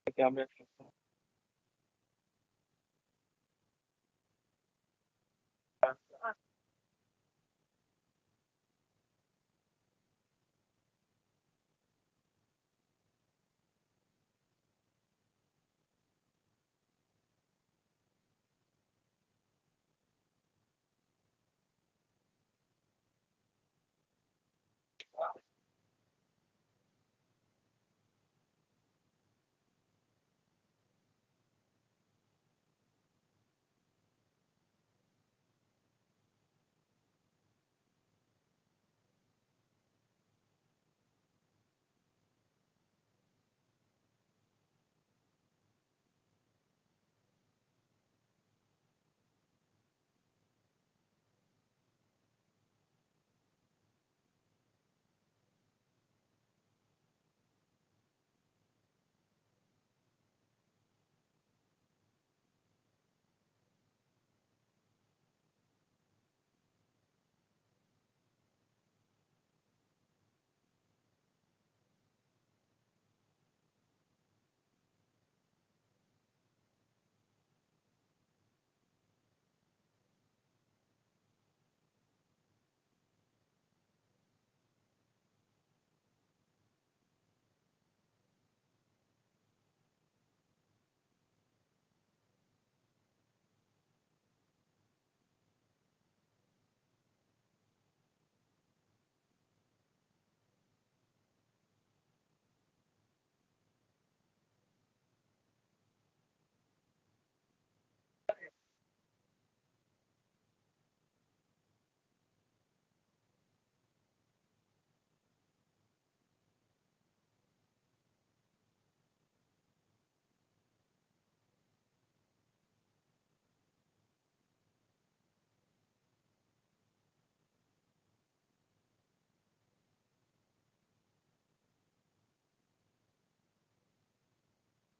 क्या मैं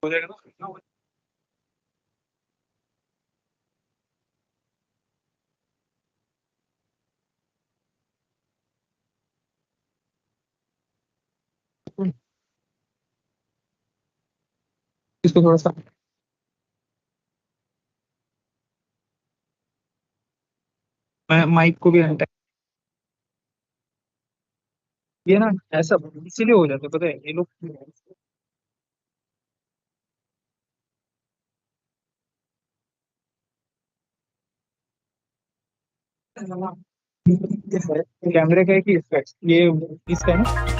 हो जाएगा ना? इसको थोड़ा सा मैं माइक को भी हटा ये ना ऐसा इसीलिए हो जाता है पता है ये लोग कैमरे का है कि इसका है? ये इसका है ना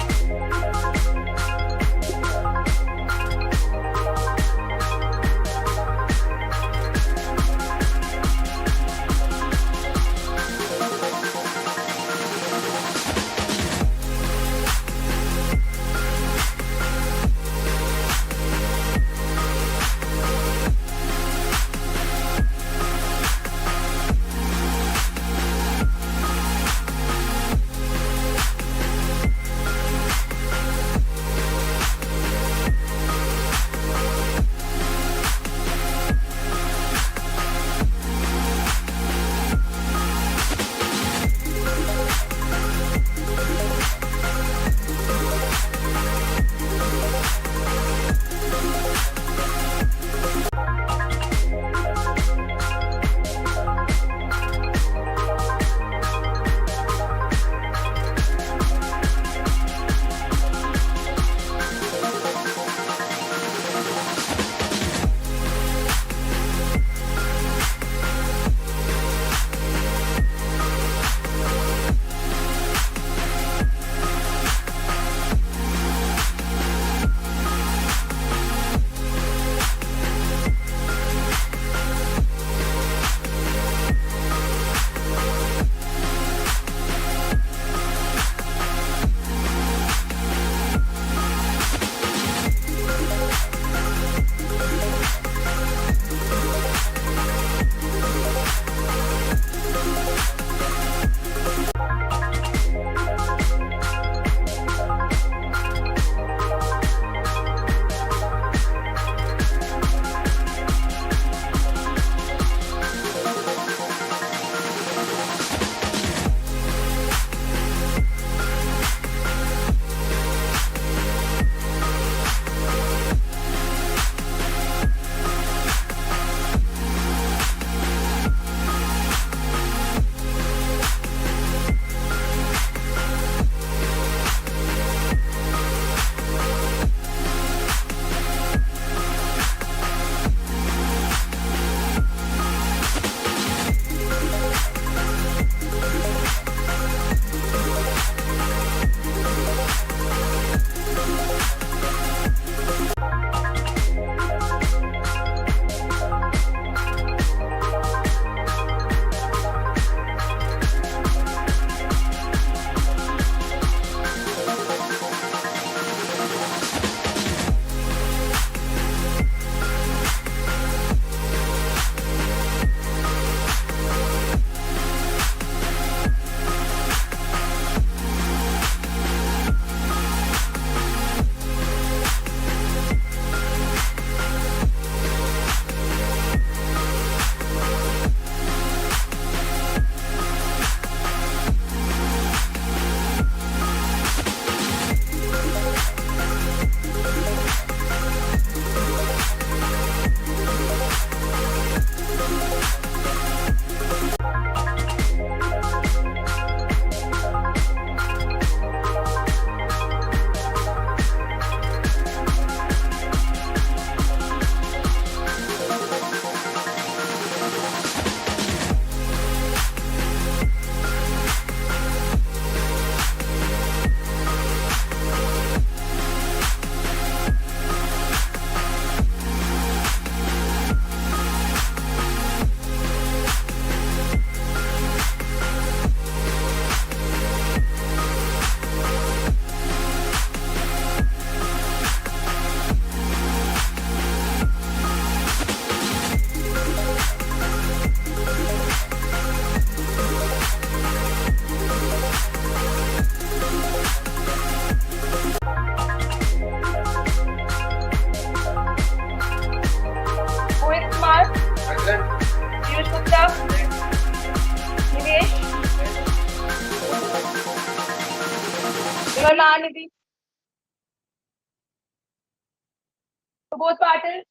Subodh Patil,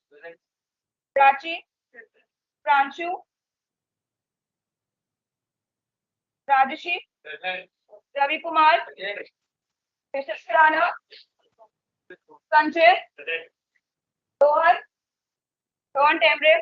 Prachi, Pranchu, Rajeshi, Ravi Kumar, Mr. Shirana, Sanjay, Rohan, Rohan Temre,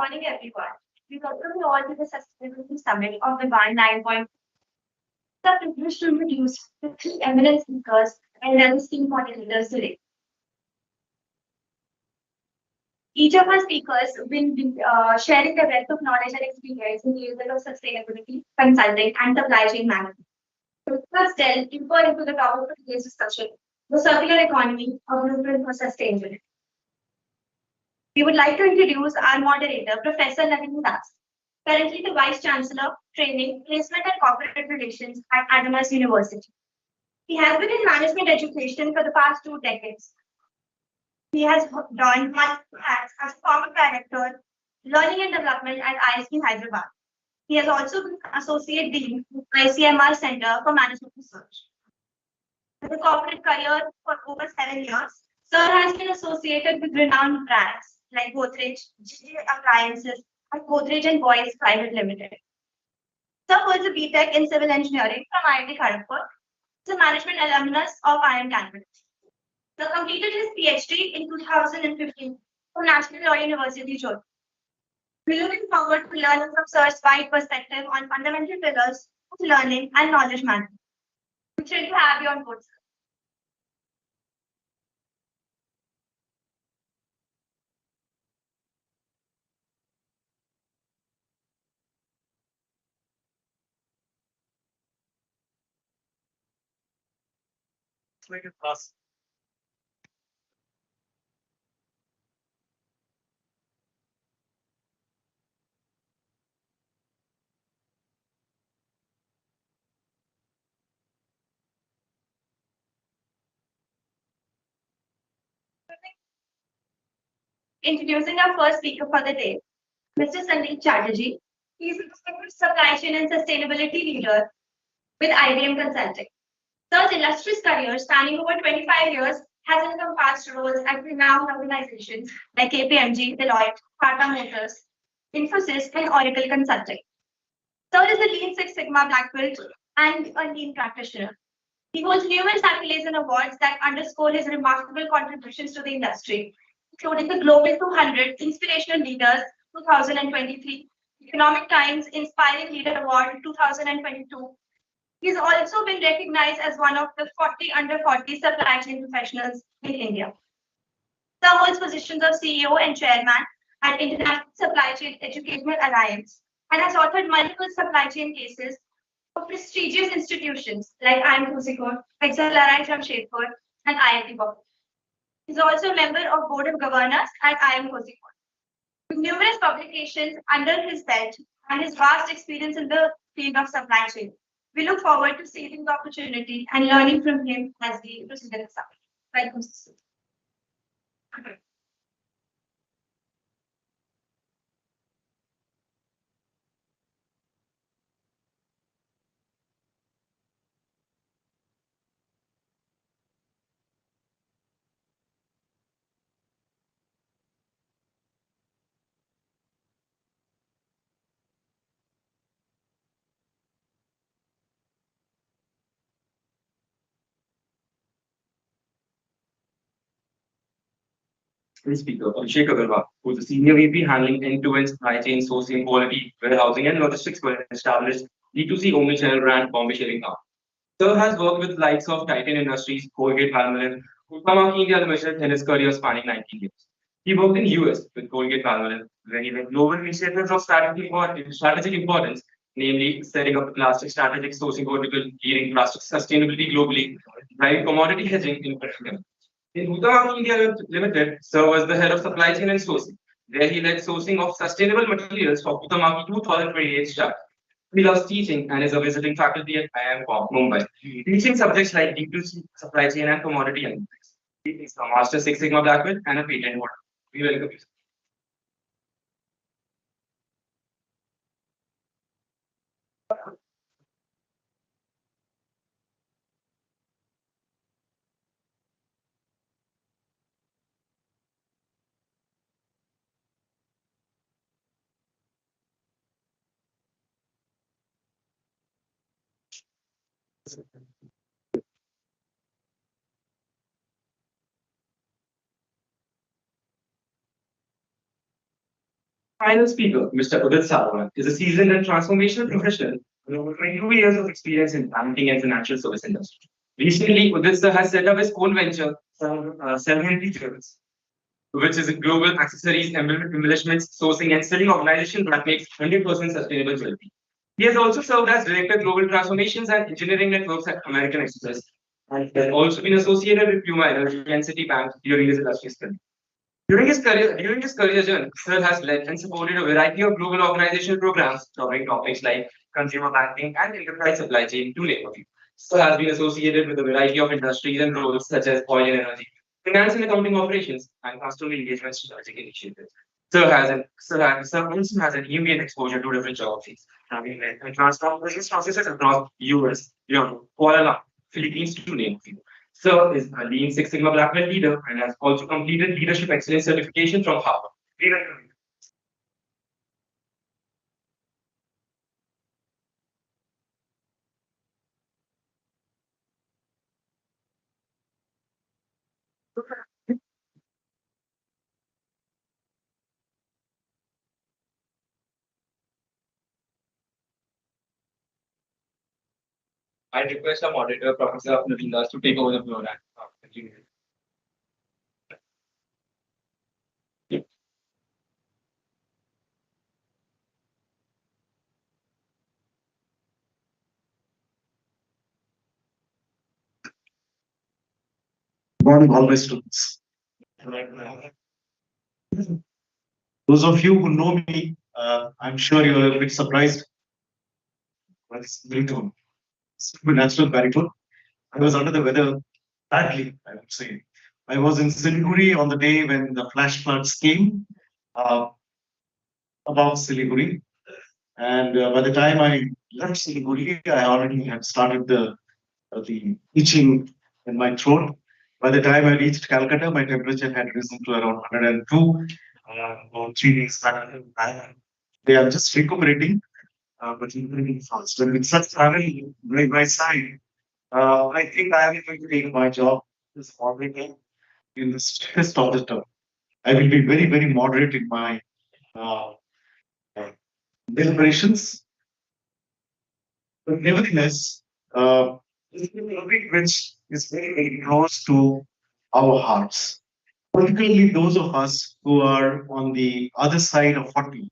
Morning, everyone. We welcome you all to the Sustainability Summit of Vivaan 9.0. The privilege to introduce the three eminent speakers and then esteemed moderators today. Each of our speakers will be sharing their breadth of knowledge and experience in the area of sustainability, consulting, and supply chain management. So let's delve deeper into the topic of today's discussion, the circular economy, a blueprint for sustainability. We would like to introduce our moderator, Professor Naveen Das, currently the Vice Chancellor, Training, Placement and Corporate Relations at Adams University. He has been in management education for the past 2 decades. He has done multiple hats as former director, learning and development at IIFT Hyderabad. He has also been associate dean with ICMR Center for Management Research. With a corporate career for over 7 years, Sir has been associated with renowned brands like Godrej, GG Appliances, and Godrej and Boys Private Limited. Sir holds a BTech in Civil Engineering from IIT Kharagpur. He's a management alumnus of IIM Cambridge. Sir completed his PhD in 2015 from National Law University, Jodhpur. We're looking forward to learning from Sir's wide perspective on fundamental pillars of learning and knowledge management. We're thrilled to have you on board, sir. Introducing our first speaker for the day, Mr. Sandeep Chatterjee. He is a distinguished supply chain and sustainability leader with IBM Consulting. Sir's illustrious career, spanning over 25 years, has encompassed roles at renowned organizations like KPMG, Deloitte, Tata Motors, Infosys, and Oracle Consulting. Sir is a Lean Six Sigma Black Belt and a Lean practitioner. He holds numerous accolades and awards that underscore his remarkable contributions to the industry, including the Global 200 Inspirational Leaders 2023, Economic Times Inspiring Leader Award 2022. He's also been recognized as one of the 40 under 40 supply chain professionals in India. Sir holds positions of CEO and chairman at International Supply Chain Educational Alliance and has authored multiple supply chain cases for prestigious institutions like IIM Kozhikode, XLRI Jamshedpur, and IIT Bombay. He's also a member of Board of Governors at IIM Kozhikode. With numerous publications under his belt and his vast experience in the field of supply chain, we look forward to seizing the opportunity and learning from him as we proceed in the summit. Welcome, sir. Speaker, Abhishek Agrawal, who is a senior VP handling end-to-end supply chain sourcing, quality, warehousing, and logistics for an established D2C omnichannel brand, Bombay Shaving Company. Sir has worked with likes of Titan Industries, Colgate Palmolive, Huhtamaki India Limited in his career spanning 19 years. He worked in US with Colgate Palmolive, where he led global initiatives of strategic importance, namely setting up a plastic strategic sourcing vertical, leading plastic sustainability globally, driving commodity hedging in particular. In Huhtamaki India Limited, Sir was the head of supply chain and sourcing, where he led sourcing of sustainable materials for Huhtamaki 2028 start. He loves teaching and is a visiting faculty at IIM Mumbai, teaching subjects like D2C, supply chain, and commodity analytics. He is a Master Six Sigma Black Belt and a patent holder. We welcome you. Final speaker, Mr. Udit Sawan, is a seasoned and transformational professional with over 22 years of experience in banking and financial service industry. Recently, Udit sir has set up his own venture, Self-Help Jewels, which is a global accessories, embellishments, sourcing, and selling organization that makes 100% sustainable jewelry. He has also served as Director Global Transformations and Engineering Networks at American Express, and has also been associated with Puma Energy and Citibank during his industry study. During his career journey, Sir has led and supported a variety of global organizational programs covering topics like consumer banking and enterprise supply chain, to name a few. Sir has been associated with a variety of industries and roles such as oil and energy, finance and accounting operations, and customer engagement strategic initiatives. Sir also has an immediate exposure to different geographies, having led and transformed business processes across US, Europe, Kuala Lumpur, Philippines, to name a few. Sir is a Lean Six Sigma Black Belt leader and has also completed Leadership Excellence certification from Harvard. I request our moderator, Professor Navindas, to take over the floor and continue. Good morning, all my students. Those of you who know me, I'm sure you're a bit surprised. But it's baritone. It's natural baritone. I was under the weather badly, I would say. I was in Siliguri on the day when the flash floods came above Siliguri. And by the time I left Siliguri, I already had started the itching in my throat. By the time I reached Calcutta, my temperature had risen to around 102. About 3 days back, they are just recuperating, but really fast. And with such travel by my side, I think I am going to take my job this morning in the stress of the term. I will be very, very moderate in my uh, deliberations. But nevertheless, this is a topic which is very, very close to our hearts, particularly those of us who are on the other side of 40.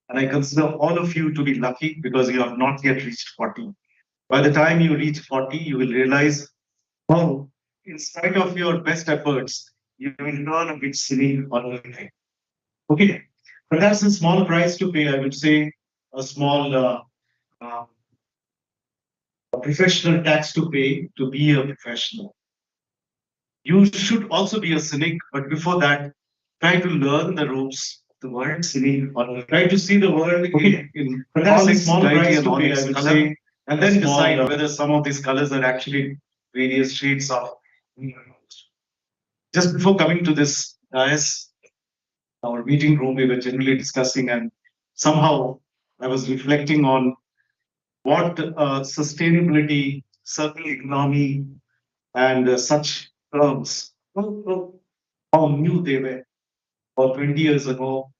And I consider all of you to be lucky because you have not yet reached 40. By the time you reach 40, you will realize, oh, in spite of your best efforts, you will turn a bit silly on everything. Okay, but that's a small price to pay. I would say a small uh, a professional tax to pay to be a professional. You should also be a cynic, but before that, try to learn the ropes of the world cynic, or try to see the world in all its small price to pay, I would say, and then decide whether some of these colors are actually various shades of. Just before coming to this, our meeting room, we were generally discussing, and somehow I was reflecting on what sustainability, circular economy, and such terms, how new they were, or 20 years ago,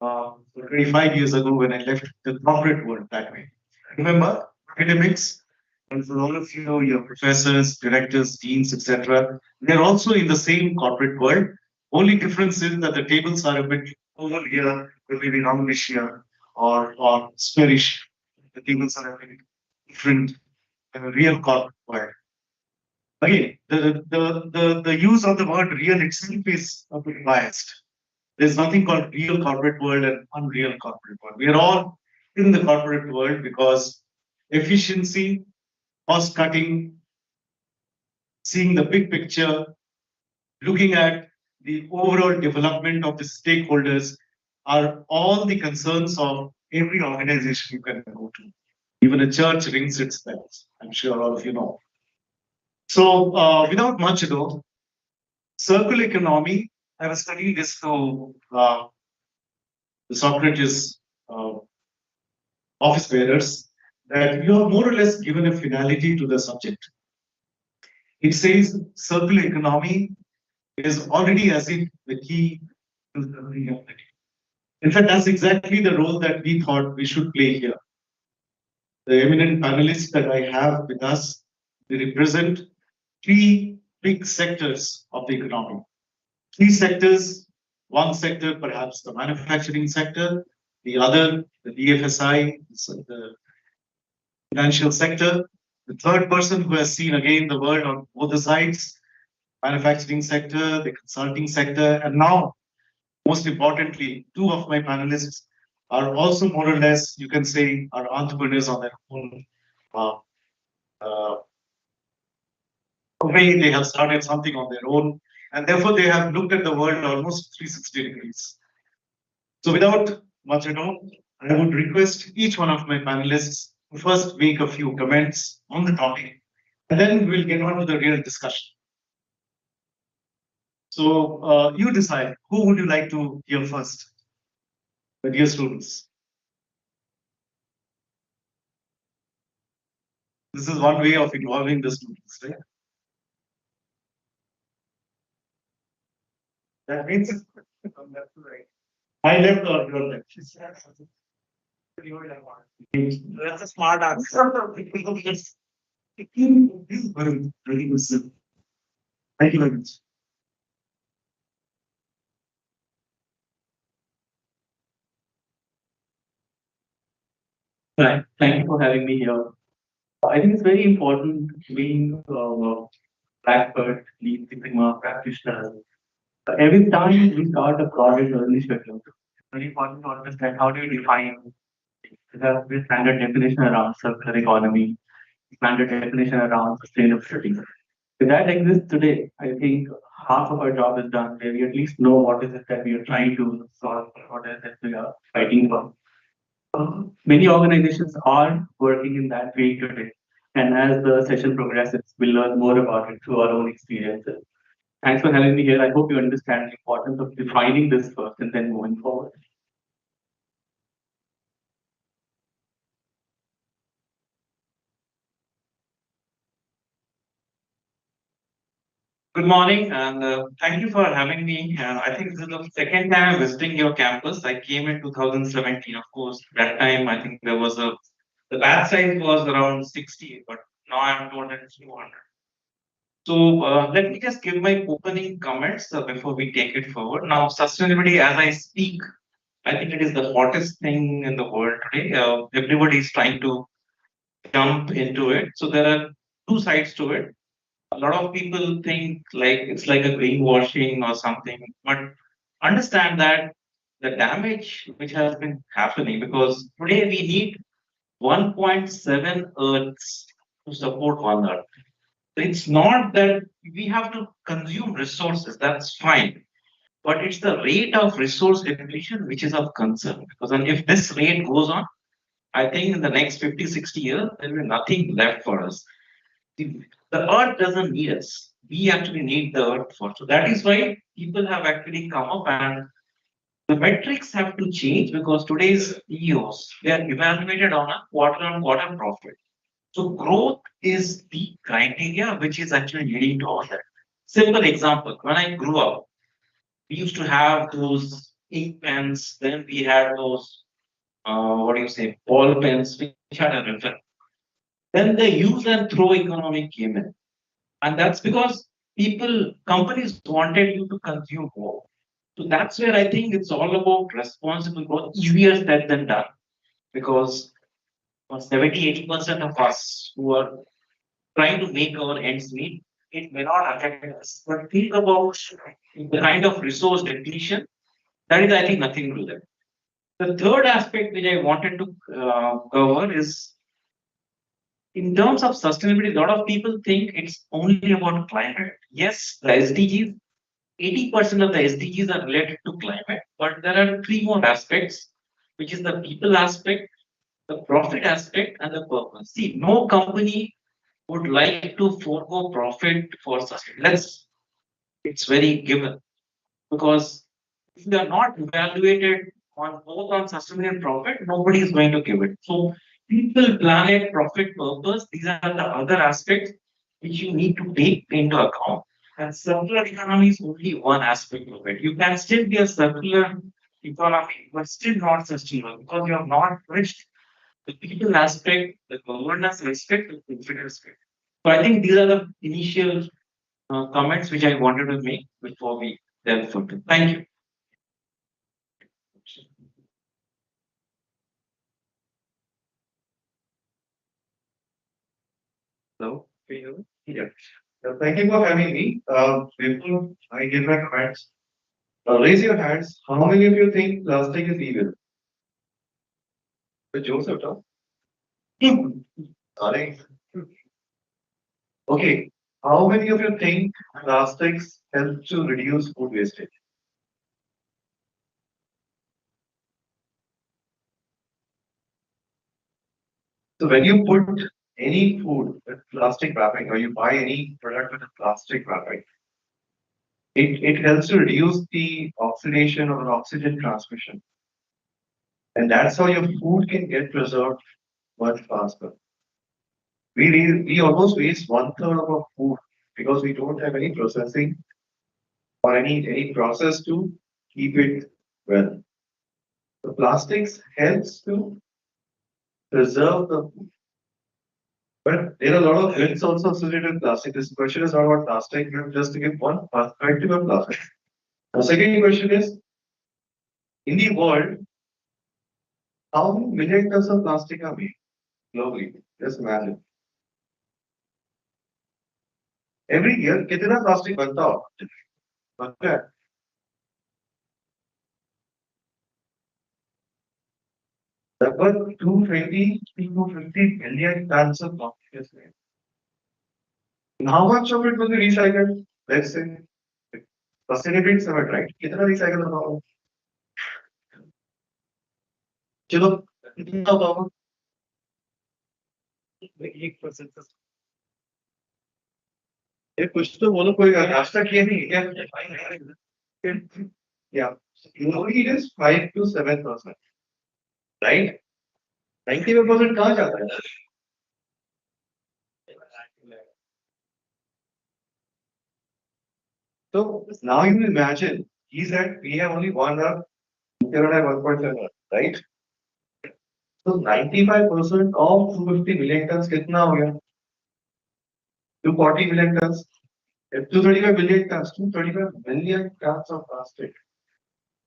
25 years ago when I left the corporate world that way. Remember, academics, and for all of you, your professors, directors, deans, etc., they're also in the same corporate world. Only difference is that the tables are a bit over here, maybe roundish here, or squarish. The tables are a bit different in a real corporate world. Again, the use of the word real itself is a bit biased. There's nothing called real corporate world and unreal corporate world. We are all in the corporate world because efficiency, cost cutting, seeing the big picture, looking at the overall development of the stakeholders are all the concerns of every organization you can go to. Even a church rings its bells. I'm sure all of you know. So, without much ado, circular economy, I was studying this through the Socrates office bearers, that you are more or less given a finality to the subject. It says circular economy is already as if the key to the reality. In fact, that's exactly the role that we thought we should play here. The eminent panelists that I have with us, they represent three big sectors of the economy. Three sectors, one sector perhaps the manufacturing sector, the other the DFSI, so the financial sector, the third person who has seen again the world on both the sides, manufacturing sector, the consulting sector, and now, most importantly, two of my panelists are also more or less, you can say, are entrepreneurs on their own uh, uh, way. They have started something on their own, and therefore they have looked at the world almost 360 degrees. So, without much ado, I would request each one of my panelists to first make a few comments on the topic, and then we'll get on to the real discussion. So, you decide who would you like to hear first, my dear students. This is one way of involving the students, right? That means I left or your left. That's a smart answer. Very good, sir. Thank you very much. Right. Thank you for having me here. I think it's very important being Blackbird, Lead Sigma practitioner. Every time we start a project or initiative, it's very important to understand how do you define the standard definition around circular economy, standard definition around sustainability. If that exists today, I think half of our job is done, where we at least know what is it that we are trying to solve, what is it that we are fighting for. Many organizations are working in that way today. And as the session progresses, we'll learn more about it through our own experiences. Thanks for having me here. I hope you understand the importance of defining this first and then moving forward. Good morning, and thank you for having me. I think this is the second time I'm visiting your campus. I came in 2017. Of course, that time I think there was the batch size was around 60, but now I'm told that it's 200. So let me just give my opening comments before we take it forward. Now, sustainability, as I speak, I think it is the hottest thing in the world today. Everybody is trying to jump into it. So there are two sides to it. A lot of people think like it's like a greenwashing or something, but understand that the damage which has been happening, because today we need 1.7 Earths to support one Earth. It's not that we have to consume resources, that's fine. But it's the rate of resource depletion which is of concern. Because then if this rate goes on, I think in the next 50, 60 years, there will be nothing left for us. The earth doesn't need us. We actually need the earth for. So that is why people have actually come up and the metrics have to change because today's EOs, they are evaluated on a quarter-on-quarter profit. So growth is the criteria which is actually leading to all that. Simple example, when I grew up, we used to have those ink pens, then we had those, ball pens, which had a refill. Then the use and throw economy came in. And that's because companies wanted you to consume more. So that's where I think it's all about responsible growth, easier said than done. Because 70-80% of us who are trying to make our ends meet, it may not affect us. But think about the kind of resource depletion. That is, I think, nothing to do with it. The third aspect which I wanted to cover is in terms of sustainability, a lot of people think it's only about climate. Yes, the SDGs, 80% of the SDGs are related to climate, but there are three more aspects, which is the people aspect, the profit aspect, and the purpose. See, no company would like to forego profit for sustainability. It's very given because if you are not evaluated on both on sustainability and profit, nobody is going to give it. So people, planet, profit, purpose, these are the other aspects which you need to take into account. And circular economy is only one aspect of it. You can still be a circular economy, but still not sustainable because you have not reached the people aspect, the governance aspect, the profit aspect. So I think these are the initial comments which I wanted to make before we delve further. Thank you. Hello, can you hear me? Yeah. Thank you for having me. Before I give my comments, raise your hands. How many of you think plastic is evil? The jokes are tough. Sorry. Okay. How many of you think plastics help to reduce food wastage? So when you put any food with plastic wrapping or you buy any product with a plastic wrapping, it helps to reduce the oxidation or oxygen transmission. And that's how your food can get preserved much faster. We almost waste one third of our food because we don't have any processing or any process to keep it well. The plastics helps to preserve the food. But there are a lot of myths also associated with plastic. This question is not about plastic, but just to give one perspective of plastic. The second question is, in the world, how many million tons of plastic are made globally? Just imagine. Every year, कितना plastic बनता हो? बनता है. लगभग 220 to 250 billion tons of plastic is made. And how much of it will be recycled? Let's say, sustainability summit, right? कितना recycle होगा वो? चलो, कितना होगा? 1%. ये कुछ तो बोलो कोई नाश्ता किया नहीं क्या? Yeah, globally it is 5 to 7%, right? 95% कहाँ जाता है? So now you imagine, he said we have only 1 Earth, you cannot have 1.7 Earth, right? So 95% of 250 million tons कितना हो गया? 240 million tons. 235 billion tons, 235 million tons of plastic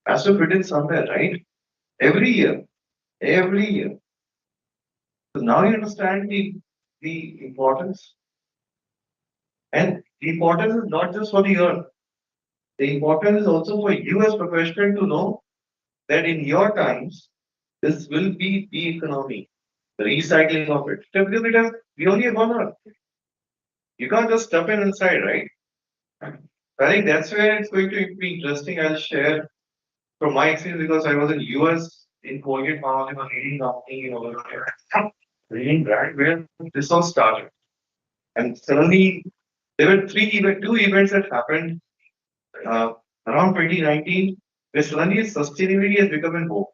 has to fit in somewhere, right? Every year, every year. So now you understand the importance. And the importance is not just for the earth. The importance is also for you as professional to know that in your times, this will be the economy, the recycling of it. Because it has, we only have 1 earth. You can't just step in inside, right? I think that's where it's going to be interesting. I'll share from my experience because I was in US in Colgate Pharma, a leading company over there, leading brand where this all started. And suddenly there were two events that happened around 2019 where suddenly sustainability has become a vogue.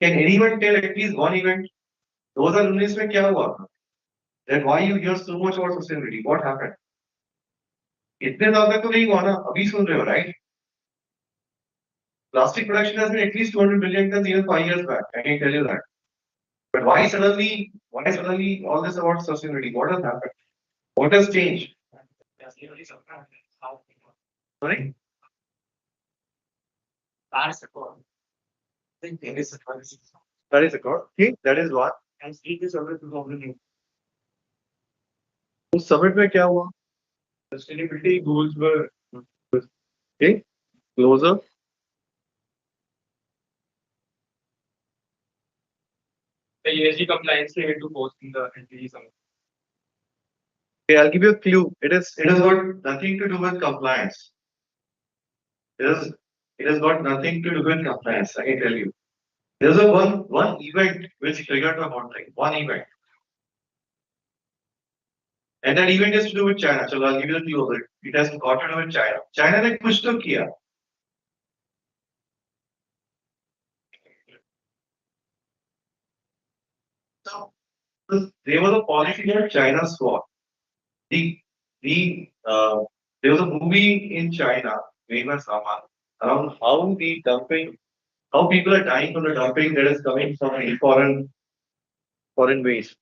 Can anyone tell at least one event? 2019 में क्या हुआ? That why you hear so much about sustainability? What happened? इतने साल तक तो नहीं हुआ ना, अभी सुन रहे हो, right? Plastic production has been at least 200 billion tons even 5 years back. I can tell you that. But why suddenly all this about sustainability? What has happened? What has changed? Sorry? Paris Accord. That is a code. Okay, that is what. And speak is over 2008. उस summit में क्या हुआ? Sustainability goals were Okay, closer. the ESG compliance limit to post in the NTG summit. Okay, I'll give you a clue. It has got nothing to do with compliance. It has got nothing to do with compliance. I can tell you. There's a one event which triggered the whole thing. One event. And that event has to do with China. So I'll give you a clue of it. It has got to do with China. China ने कुछ तो किया. So there was a policy called China Swap. There was a movie in China made by someone around how the dumping how people are dying from the dumping that is coming from the foreign waste.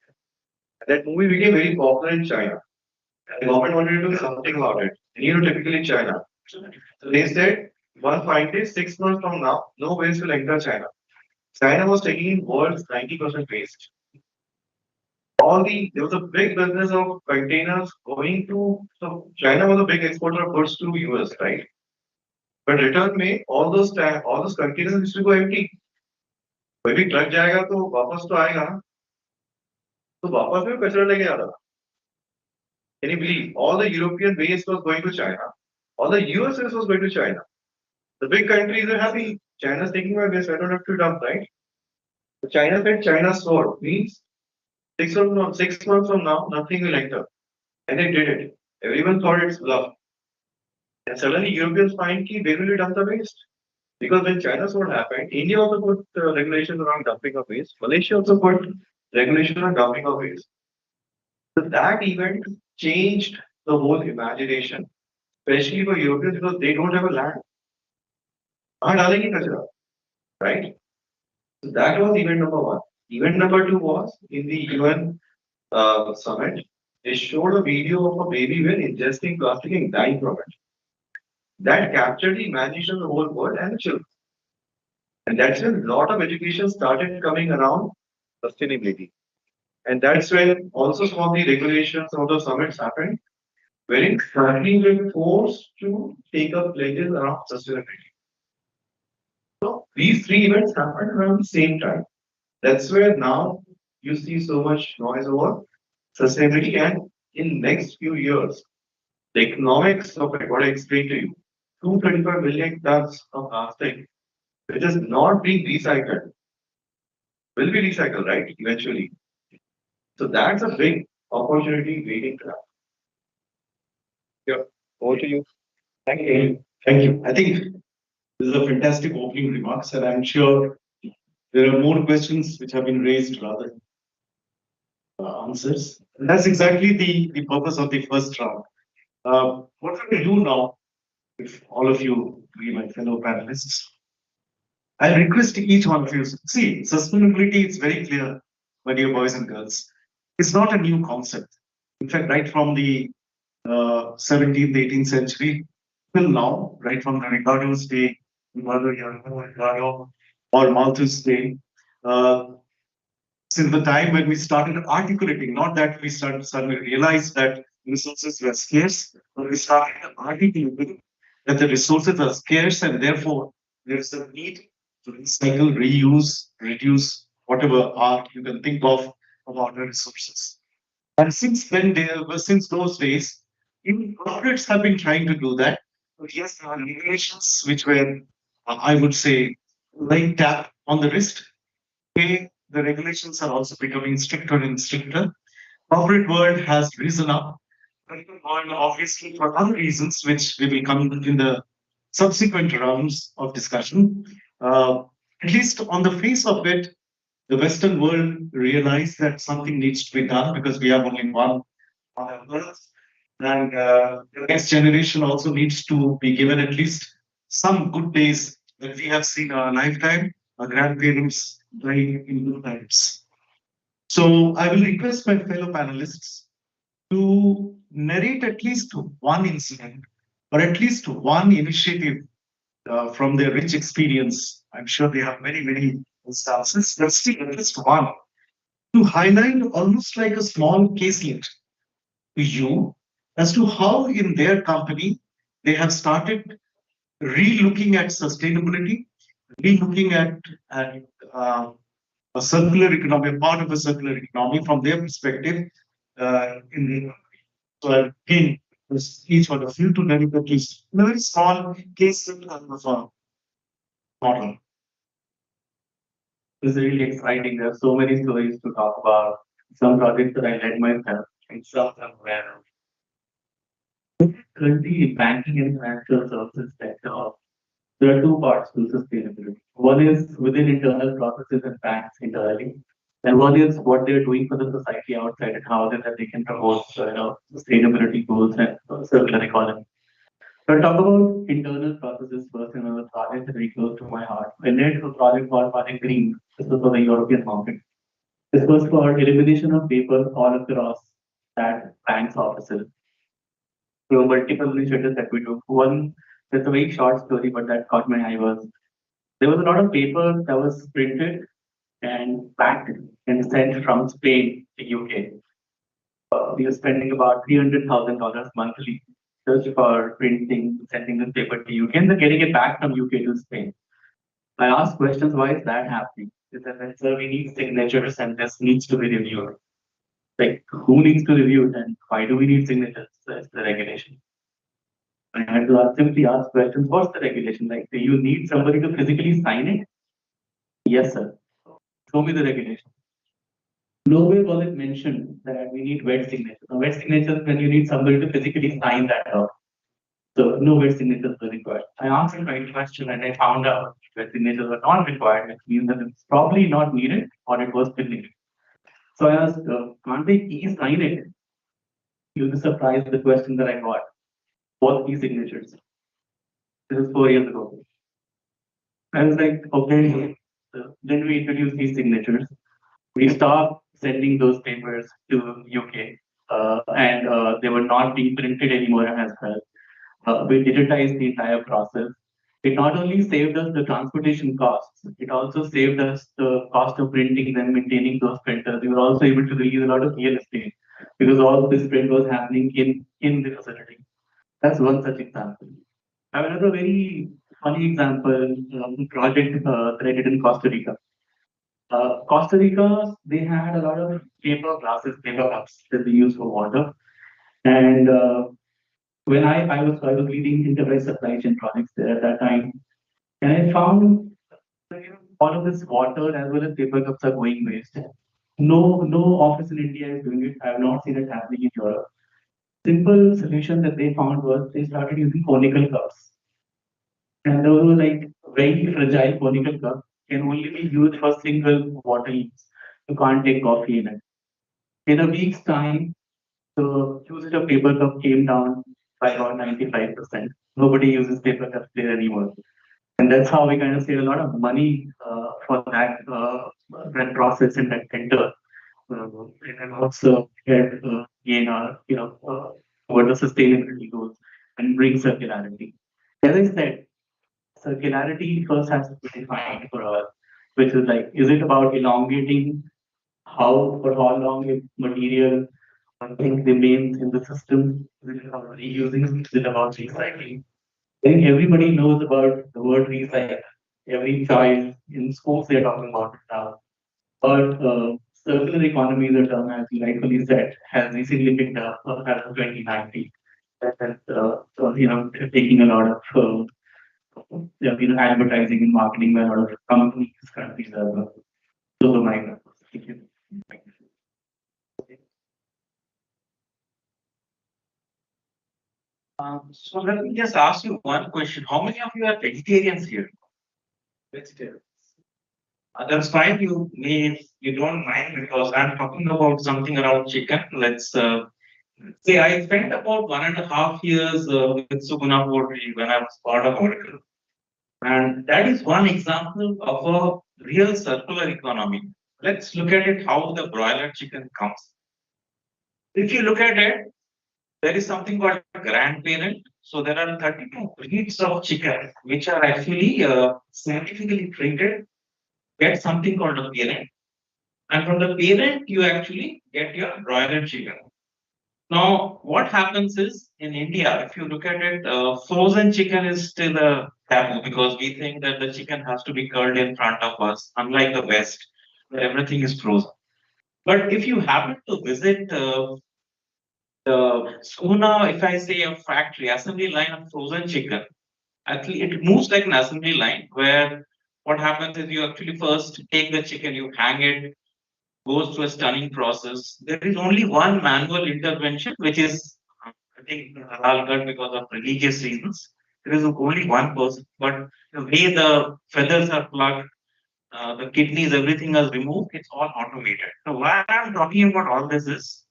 That movie became very popular in China. And the government wanted to do something about it. And typically China. So they said one fine day, 6 months from now, no waste will enter China. China was taking in world's 90% waste. There was a big business of containers going to, so China was a big exporter of goods to US, right? But return में all those containers used to go empty. कोई भी truck जाएगा तो वापस तो आएगा ना, तो वापस में कचरा लेके आ रहा. Can you believe all the European waste was going to China, all the US waste was going to China. The big countries are happy. China's taking my waste, I don't have to dump, right? So China said China's sword means 6 months from now, nothing will enter. And they did it. Everyone thought it's bluff. And suddenly Europeans find that where will you dump the waste? Because when China's sword happened, India also put regulations around dumping of waste. Malaysia also put regulation on dumping of waste. So that event changed the whole imagination, especially for Europeans because they don't have a land. Right? So that was event number one. Event number two was in the UN summit. They showed a video of a baby whale ingesting plastic and dying from it. That captured the imagination of the whole world and the children. And that's when a lot of education started coming around sustainability. And that's when also some of the regulations, some of the summits happened, wherein countries were forced to take up pledges around sustainability. So these three events happened around the same time. That's where now you see so much noise over sustainability, and in next few years, the economics of it, what I explained to you, 235 million tons of plastic, which is not being recycled, will be recycled, right? Eventually. So that's a big opportunity waiting to happen. Yeah, over to you. Thank you. Thank you. I think this is a fantastic opening remarks, and I'm sure there are more questions which have been raised rather than answers. And that's exactly the purpose of the first round. What we will do now, if all of you, my fellow panelists, I'll request each one of you. See, sustainability is very clear, my dear boys and girls. It's not a new concept. In fact, right from the 17th, 18th century till now, right from the Ricardo's day, or Malthus' day, since the time when we started articulating, not that we suddenly realized that resources were scarce, but we started articulating that the resources are scarce and therefore there is a need to recycle, reuse, reduce whatever art you can think of water resources. And since then, since those days, even corporates have been trying to do that. But yes, there are regulations which were, I would say, like tap on the wrist. Okay, the regulations are also becoming stricter and stricter. Corporate world has risen up. Corporate world, obviously, for other reasons, which we will come in the subsequent rounds of discussion. At least on the face of it, the Western world realized that something needs to be done because we have only one on Earth. And the next generation also needs to be given at least some good days that we have seen in our lifetime. Our grandparents died in good times. So I will request my fellow panelists to narrate at least one incident or at least one initiative from their rich experience. I'm sure they have many, many instances, but still at least one to highlight almost like a small caselet to you as to how in their company they have started re-looking at sustainability, re-looking at a circular economy, part of a circular economy from their perspective. So again, each one of you to narrate at least in a very small case of a model. It's really exciting. There are so many stories to talk about. Some projects that I led myself, and some I'm aware of. Currently, banking and financial services sector, there are two parts to sustainability. One is within internal processes and banks internally, and one is what they're doing for the society outside and how that they can promote sustainability goals and circular economy. So I'll talk about internal processes first, and another project very close to my heart. I led a project called Project Green. This was for the European market. This was for elimination of paper all across that bank's offices. There were multiple initiatives that we took. One, that's a very short story, but that caught my eye was there was a lot of paper that was printed and packed and sent from Spain to UK. We were spending about $300,000 monthly just for printing, sending the paper to UK, and then getting it back from UK to Spain. I asked questions, why is that happening? They said, sir, we need signatures and this needs to be reviewed. Like, who needs to review it and why do we need signatures? That's the regulation. I had to simply ask questions, what's the regulation? Like, do you need somebody to physically sign it? Yes, sir. Show me the regulation. Nowhere was it mentioned that we need wet signatures. Now, wet signatures when you need somebody to physically sign that out. So no wet signatures were required. I asked the right question and I found out wet signatures were not required, which means that it's probably not needed or it was still needed. So I asked, can't they e-sign it? You'll be surprised the question that I got. What e-signatures? This is 4 years ago. I was like, okay. So then we introduced e-signatures. We stopped sending those papers to UK and they were not being printed anymore as well. We digitized the entire process. It not only saved us the transportation costs, it also saved us the cost of printing them, maintaining those printers. We were also able to release a lot of real estate because all this print was happening in the facility. That's one such example. I have another very funny example, project that I did in Costa Rica. Costa Rica, they had a lot of paper glasses, paper cups that they use for water. And when I was leading enterprise supply chain projects there at that time, and I found all of this water as well as paper cups are going waste. No office in India is doing it. I have not seen it happening in Europe. Simple solution that they found was they started using conical cups. And those were like very fragile conical cups, can only be used for single water use. You can't take coffee in it. In a week's time, the usage of paper cup came down by about 95%. Nobody uses paper cups there anymore. And that's how we kind of saved a lot of money for that process and that tender. And also get gain our, toward the sustainability goals and bring circularity. As I said, circularity first has to be defined for us, which is like, is it about elongating for how long a material thing remains in the system? Is it about reusing? Is it about recycling? I think everybody knows about the word recycle. Every child in schools they're talking about it now. But circular economy is a term, as you rightfully said, has recently picked up as of 2019. And taking a lot of advertising and marketing by a lot of companies, countries as well. Those are my examples. Thank you. So let me just ask you one question. How many of you are vegetarians here? Vegetarians. That's fine. You don't mind because I'm talking about something around chicken. Let's say I spent about 1.5 years with Suguna Poultry when I was part of Oracle. And that is one example of a real circular economy. Let's look at it how the broiler chicken comes. If you look at it, there is something called grandparent. So there are 32 breeds of chicken which are actually scientifically treated, get something called a parent. And from the parent, you actually get your broiler chicken. Now, what happens is in India, if you look at it, frozen chicken is still a taboo because we think that the chicken has to be curled in front of us, unlike the West, where everything is frozen. But if you happen to visit the Skuna, if I say a factory, assembly line of frozen chicken, actually it moves like an assembly line where what happens is you actually first take the chicken, you hang it, goes through a stunning process. There is only one manual intervention, which is, I think, halal cut because of religious reasons. There is only one person, but the way the feathers are plucked, the kidneys, everything is removed, it's all automated. So why I'm talking about all this is,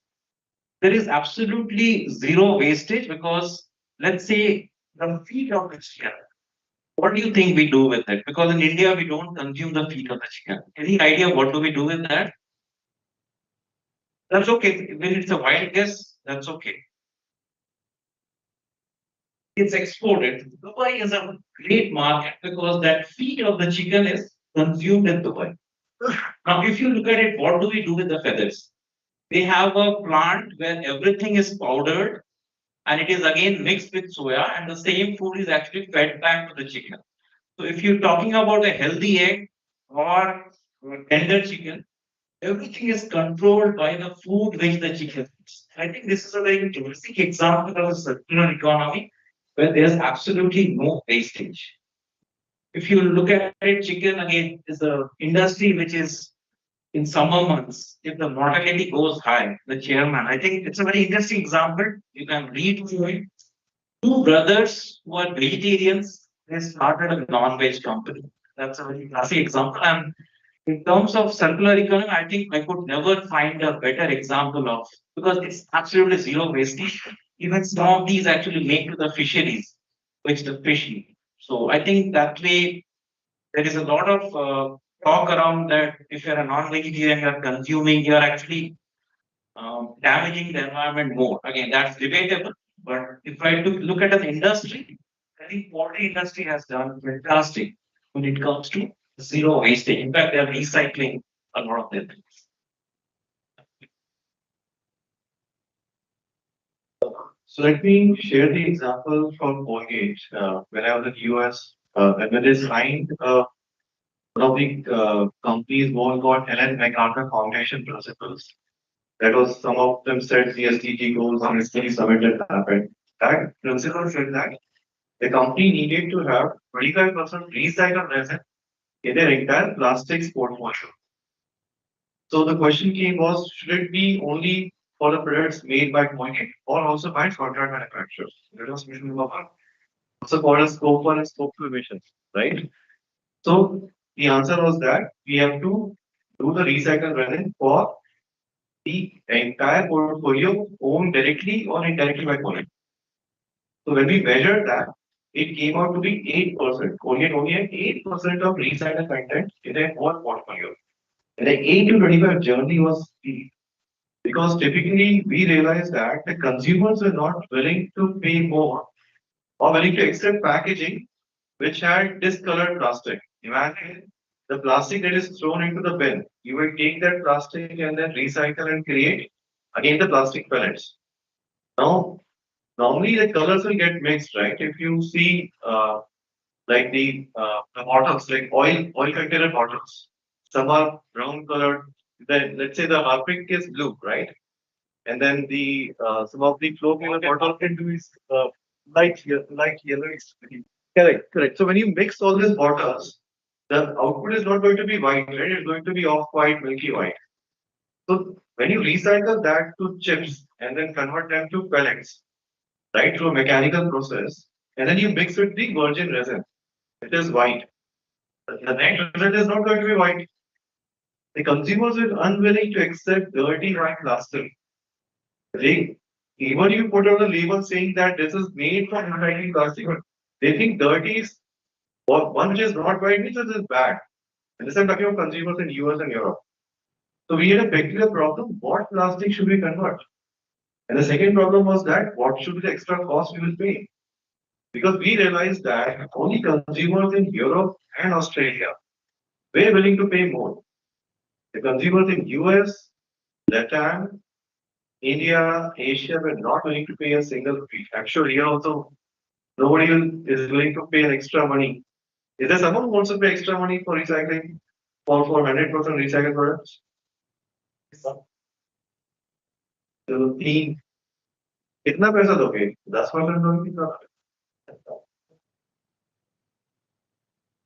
there is absolutely zero wastage because let's say the feet of the chicken. What do you think we do with it? Because in India, we don't consume the feet of the chicken. Any idea what do we do with that? That's okay. When it's a wild guess, that's okay. It's exported. Dubai is a great market because that feet of the chicken is consumed in Dubai. Now, if you look at it, what do we do with the feathers? They have a plant where everything is powdered and it is again mixed with soya, and the same food is actually fed back to the chicken. So, if you're talking about a healthy egg or tender chicken, everything is controlled by the food which the chicken eats. I think this is a very basic example of a circular economy where there's absolutely no wastage. If you look at it, chicken again is a industry which is in summer months. If the mortality goes high, the chairman, I think it's a very interesting example. You can read through it. Two brothers who are vegetarians, they started a non-veg company. That's a very classic example. And in terms of circular economy, I think I could never find a better example of, because it's absolutely zero wastage. Even some of these actually make to the fisheries, which the fish eat. So I think that way there is a lot of talk around that if you're a non-vegetarian, you're consuming, you're actually damaging the environment more. Again, that's debatable. But if I look at an industry, I think poultry industry has done fantastic when it comes to zero wastage. In fact, they are recycling a lot of their things. So let me share the example from Colgate. When I was in US, and when they signed one of the companies was called Helen MacArthur Foundation Principles. That was some of them said the SDG goals on SDG summit that happened. That principle said that the company needed to have 25% recycled resin in their entire plastics portfolio. So the question came was, should it be only for the products made by Colgate or also by contract manufacturers? That was mission number one. Also called as scope 1 and scope 2 emissions, right? So the answer was that we have to do the recycle resin for the entire portfolio owned directly or indirectly by Colgate. So when we measured that, it came out to be 8%. Colgate only had 8% of recycled content in their whole portfolio. And the 8 to 25 journey was key. Because typically we realized that the consumers were not willing to pay more or willing to accept packaging which had discolored plastic. Imagine the plastic that is thrown into the bin. You will take that plastic and then recycle and create again the plastic pellets. Now, normally the colors will get mixed, right? If you see like the bottles, like oil container bottles, some are brown colored. Then let's say the Harpic is blue, right? And then the some of the flow cleaner bottle can do is light yellowish. Correct, correct. So when you mix all these bottles, the output is not going to be white, right? It's going to be off-white, milky white. So when you recycle that to chips and then convert them to pellets, right, through a mechanical process, and then you mix with the virgin resin, it is white. The next result is not going to be white. The consumers are unwilling to accept dirty white plastic. They, even you put on a label saying that this is made from recycling plastic, but they think dirty is one which is not white means this is bad. And this I'm talking about consumers in US and Europe. So we had a bacterial problem. What plastic should we convert? And the second problem was that what should be the extra cost we will pay? Because we realized that only consumers in Europe and Australia were willing to pay more. The consumers in US, Latin, India, Asia were not willing to pay a single fee. I'm sure here also nobody is willing to pay an extra money. Is there someone who wants to pay extra money for recycling for 100% recycled products? तो तीन कितना पैसा दोगे 10% दोगे कितना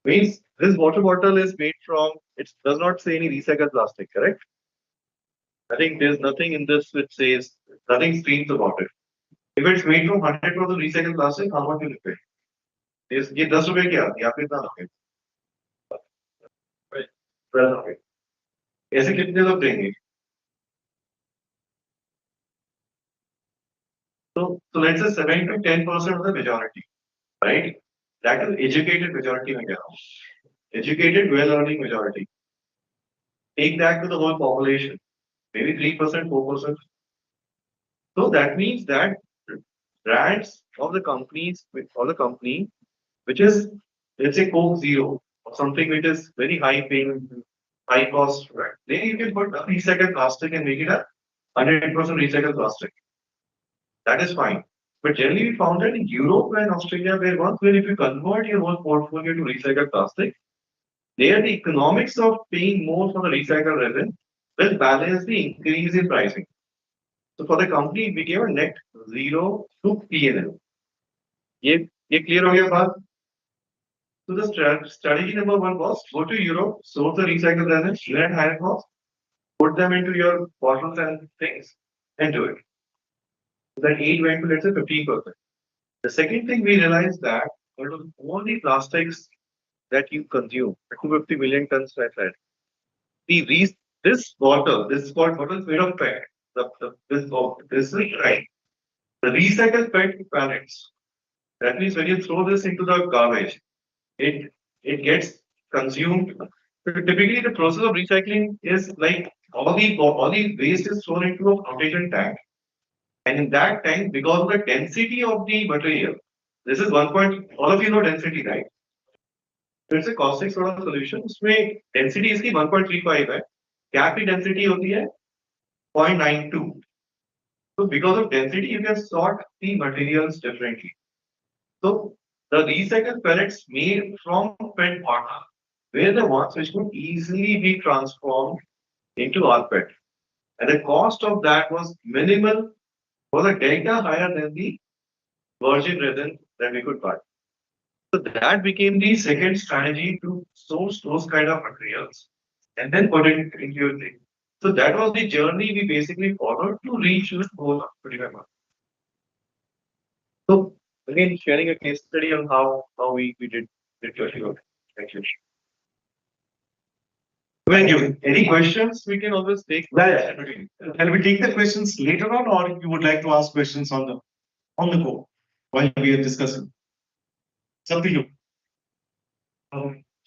means this water bottle is made from it does not say any recycled plastic, correct? I think there's nothing in this which says nothing screams about it. If it's made from 100% recycled plastic, how much will you pay? ये 10 रुपए क्या या फिर इतना दोगे 12 रुपए ऐसे कितने लोग देंगे so let's say 7 to 10% of the majority. right? That is educated majority में क्या? Educated, well-earning majority. Take that to the whole population, maybe 3%, 4%. So that means that brands of the companies, or the company, which is, let's say, Coke Zero, or something which is very high paying, high cost brand. Then you can put recycled plastic and make it a 100% recycled plastic. That is fine. But generally, we found that in Europe and Australia, where if you convert your whole portfolio to recycled plastic, there the economics of paying more for the recycled resin will balance the increase in pricing. So for the company, it became a net zero to P&L. ये clear हो गया बात? So the strategy number one was go to Europe, source the recycled resin, let higher cost, put them into your bottles and things, and do it. So that 8 went to, let's say, 15%. The second thing we realized that out of all the plastics that you consume, 250 million tons, I said, this bottle is made of PET. This is right. The recycled PET pallets. That means when you throw this into the garbage, it gets consumed. So typically, the process of recycling is like all the waste is thrown into a flotation tank, and in that tank, because of the density of the material, this is 1 point. All of you know density, right? So it's a caustic soda solution. उसमें density इसकी 1.35 है, cap की density होती है 0.92. So because of density, you can sort the materials differently. So the recycled pellets made from PET bottle were the ones which could easily be transformed into rPET. And the cost of that was minimal, was a delta higher than the virgin resin that we could buy. So that became the second strategy to source those kind of materials and then put it into your thing. So that was the journey we basically followed to reach this goal of 25 months. So again, sharing a case study on how we did really good. Thank you. Thank you. Any questions we can always take? Shall we take the questions later on, or you would like to ask questions on the go while we are discussing? It's up to you.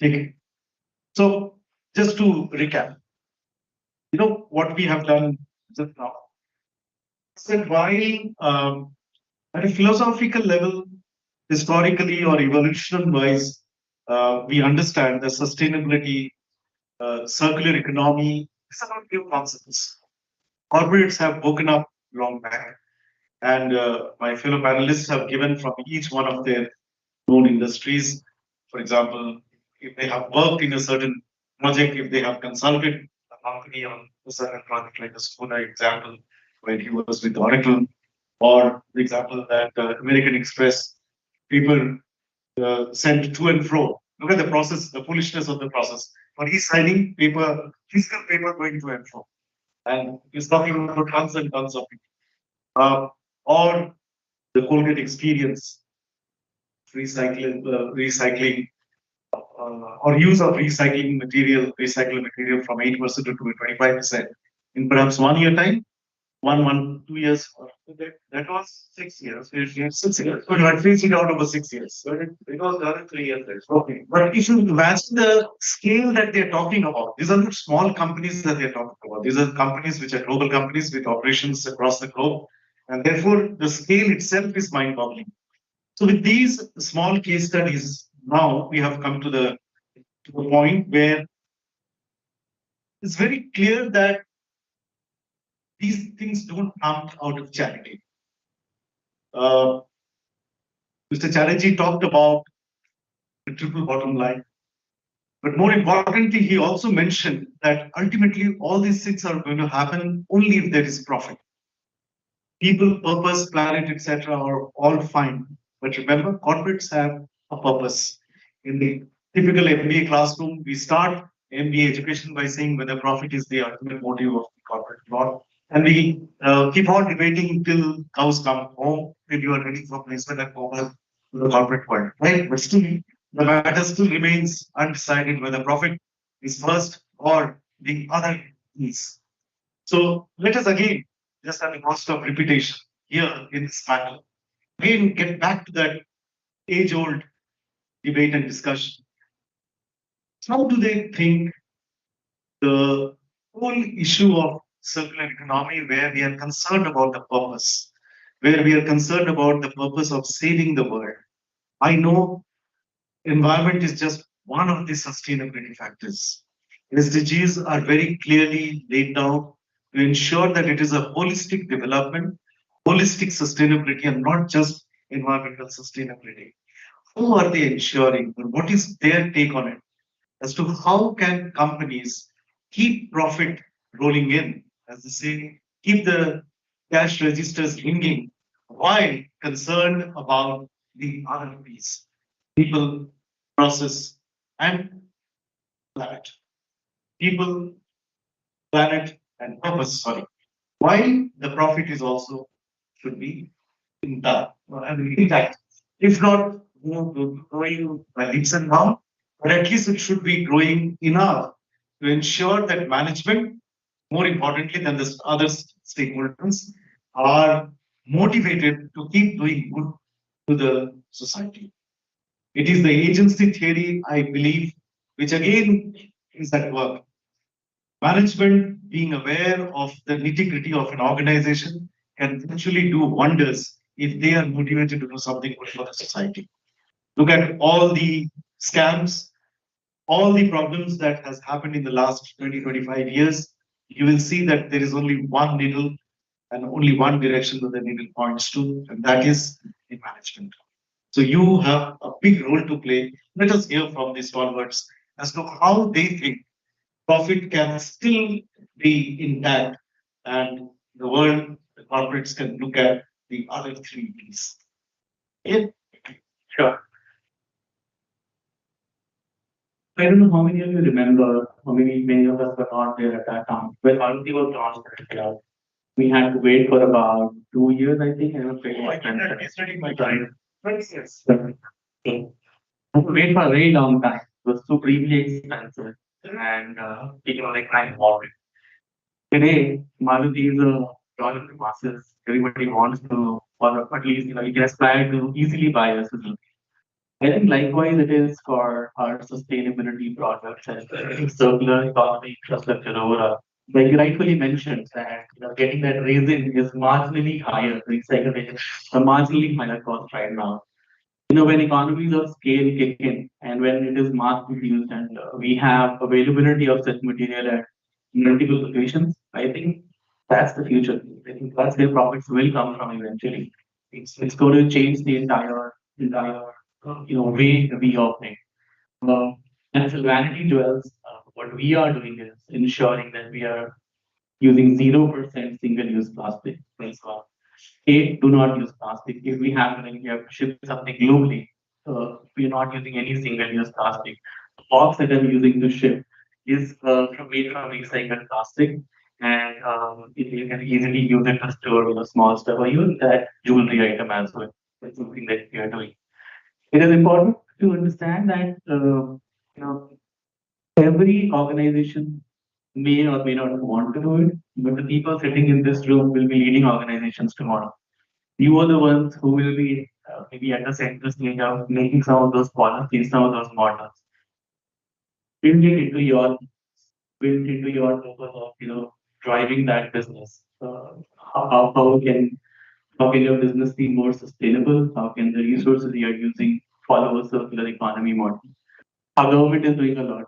Take it. So just to recap, you know what we have done just now. So while at a philosophical level, historically or evolution wise, we understand that sustainability, circular economy, these are not new concepts. Corporates have woken up long back, and my fellow panelists have given from each one of their own industries. For example, if they have worked in a certain project, if they have consulted a company on a certain project, like the Skuna example, when he was with Oracle, or the example that American Express, people sent to and fro. Look at the process, the foolishness of the process. For e-signing paper, physical paper going to and fro. And he's talking about tons and tons of it. Or the Colgate experience, recycling, or use of recycled material from 8% to 25% in perhaps 1 year time. 2 years. That was 6 years. 6 years. So you had phased it out over 6 years. So it was done in 3 years. Okay. But if you imagine the scale that they're talking about, these are not small companies that they're talking about. These are companies which are global companies with operations across the globe. And therefore, the scale itself is mind-boggling. So with these small case studies, now we have come to the point where it's very clear that these things don't come out of charity. Mr. Chatterjee talked about the triple bottom line. But more importantly, he also mentioned that ultimately all these things are going to happen only if there is profit. People, purpose, planet, etc. are all fine. But remember, corporates have a purpose. In the typical MBA classroom, we start MBA education by saying whether profit is the ultimate motive of the corporate law. And we keep on debating till cows come home, till you are ready for placement and over to the corporate world, right? But still, the matter still remains undecided whether profit is first or the other is. So let us again, just at the cost of repetition, here in this panel, again get back to that age-old debate and discussion. How do they think the whole issue of circular economy, where we are concerned about the purpose, where we are concerned about the purpose of saving the world? I know environment is just one of the sustainability factors. SDGs are very clearly laid down to ensure that it is a holistic development, holistic sustainability, and not just environmental sustainability. How are they ensuring, or what is their take on it, as to how can companies keep profit rolling in, as they say, keep the cash registers ringing, while concerned about the other piece, people, process, and planet. People, planet, and purpose, sorry. While the profit is also should be intact. Intact. If not growing by leaps and bounds, but at least it should be growing enough to ensure that management, more importantly than the other stakeholders, are motivated to keep doing good to the society. It is the agency theory, I believe, which again is at work. Management being aware of the nitty-gritty of an organization can actually do wonders if they are motivated to do something good for the society. Look at all the scams, all the problems that has happened in the last 20, 25 years. You will see that there is only one needle and only one direction that the needle points to, and that is in management. So you have a big role to play. Let us hear from the stalwarts as to how they think profit can still be intact, and the world, the corporates can look at the other three P's. Yeah. Sure. I don't know how many of you remember, how many of us were not there at that time. When Maruti was launched, we had to wait for about 2 years, I think. I was very expensive. My time. 20 years. We had to wait for a very long time. It was supremely expensive, and like time bought it. Today, Maruti is a product to masses. Everybody wants to, or at least you can aspire to easily buy a Suzuki. I think likewise it is for our sustainability projects and circular economy infrastructure overall. Like you rightfully mentioned that getting that resin is marginally higher, recycling a marginally higher cost right now. When economies of scale kick in and when it is mass produced and we have availability of such material at multiple locations, I think that's the future. I think that's where profits will come from eventually. It's going to change the entire way we operate. And as vanity dwells, what we are doing is ensuring that we are using 0% single-use plastic. A, do not use plastic. If we have to ship something globally, we're not using any single-use plastic. The box that I'm using to ship is made from recycled plastic, and you can easily use it to store small stuff or even that jewelry item as well. That's something that we are doing. It is important to understand that every organization may or may not want to do it, but the people sitting in this room will be leading organizations tomorrow. You are the ones who will be maybe at the center stage of making some of those policies, some of those models. Build it into your purpose of driving that business. How can your business be more sustainable? How can the resources you are using follow a circular economy model? Our government is doing a lot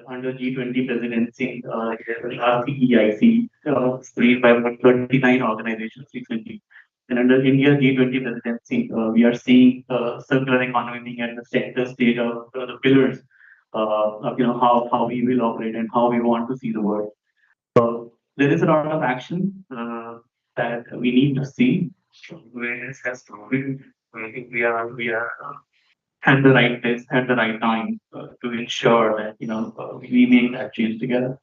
under G20 presidency. RCEIC spread by about 39 organizations recently. And under India G20 presidency, we are seeing circular economy being at the center stage of the pillars of how we will operate and how we want to see the world. So there is a lot of action that we need to see where this has to be. I think we are at the right place at the right time to ensure that we make that change together.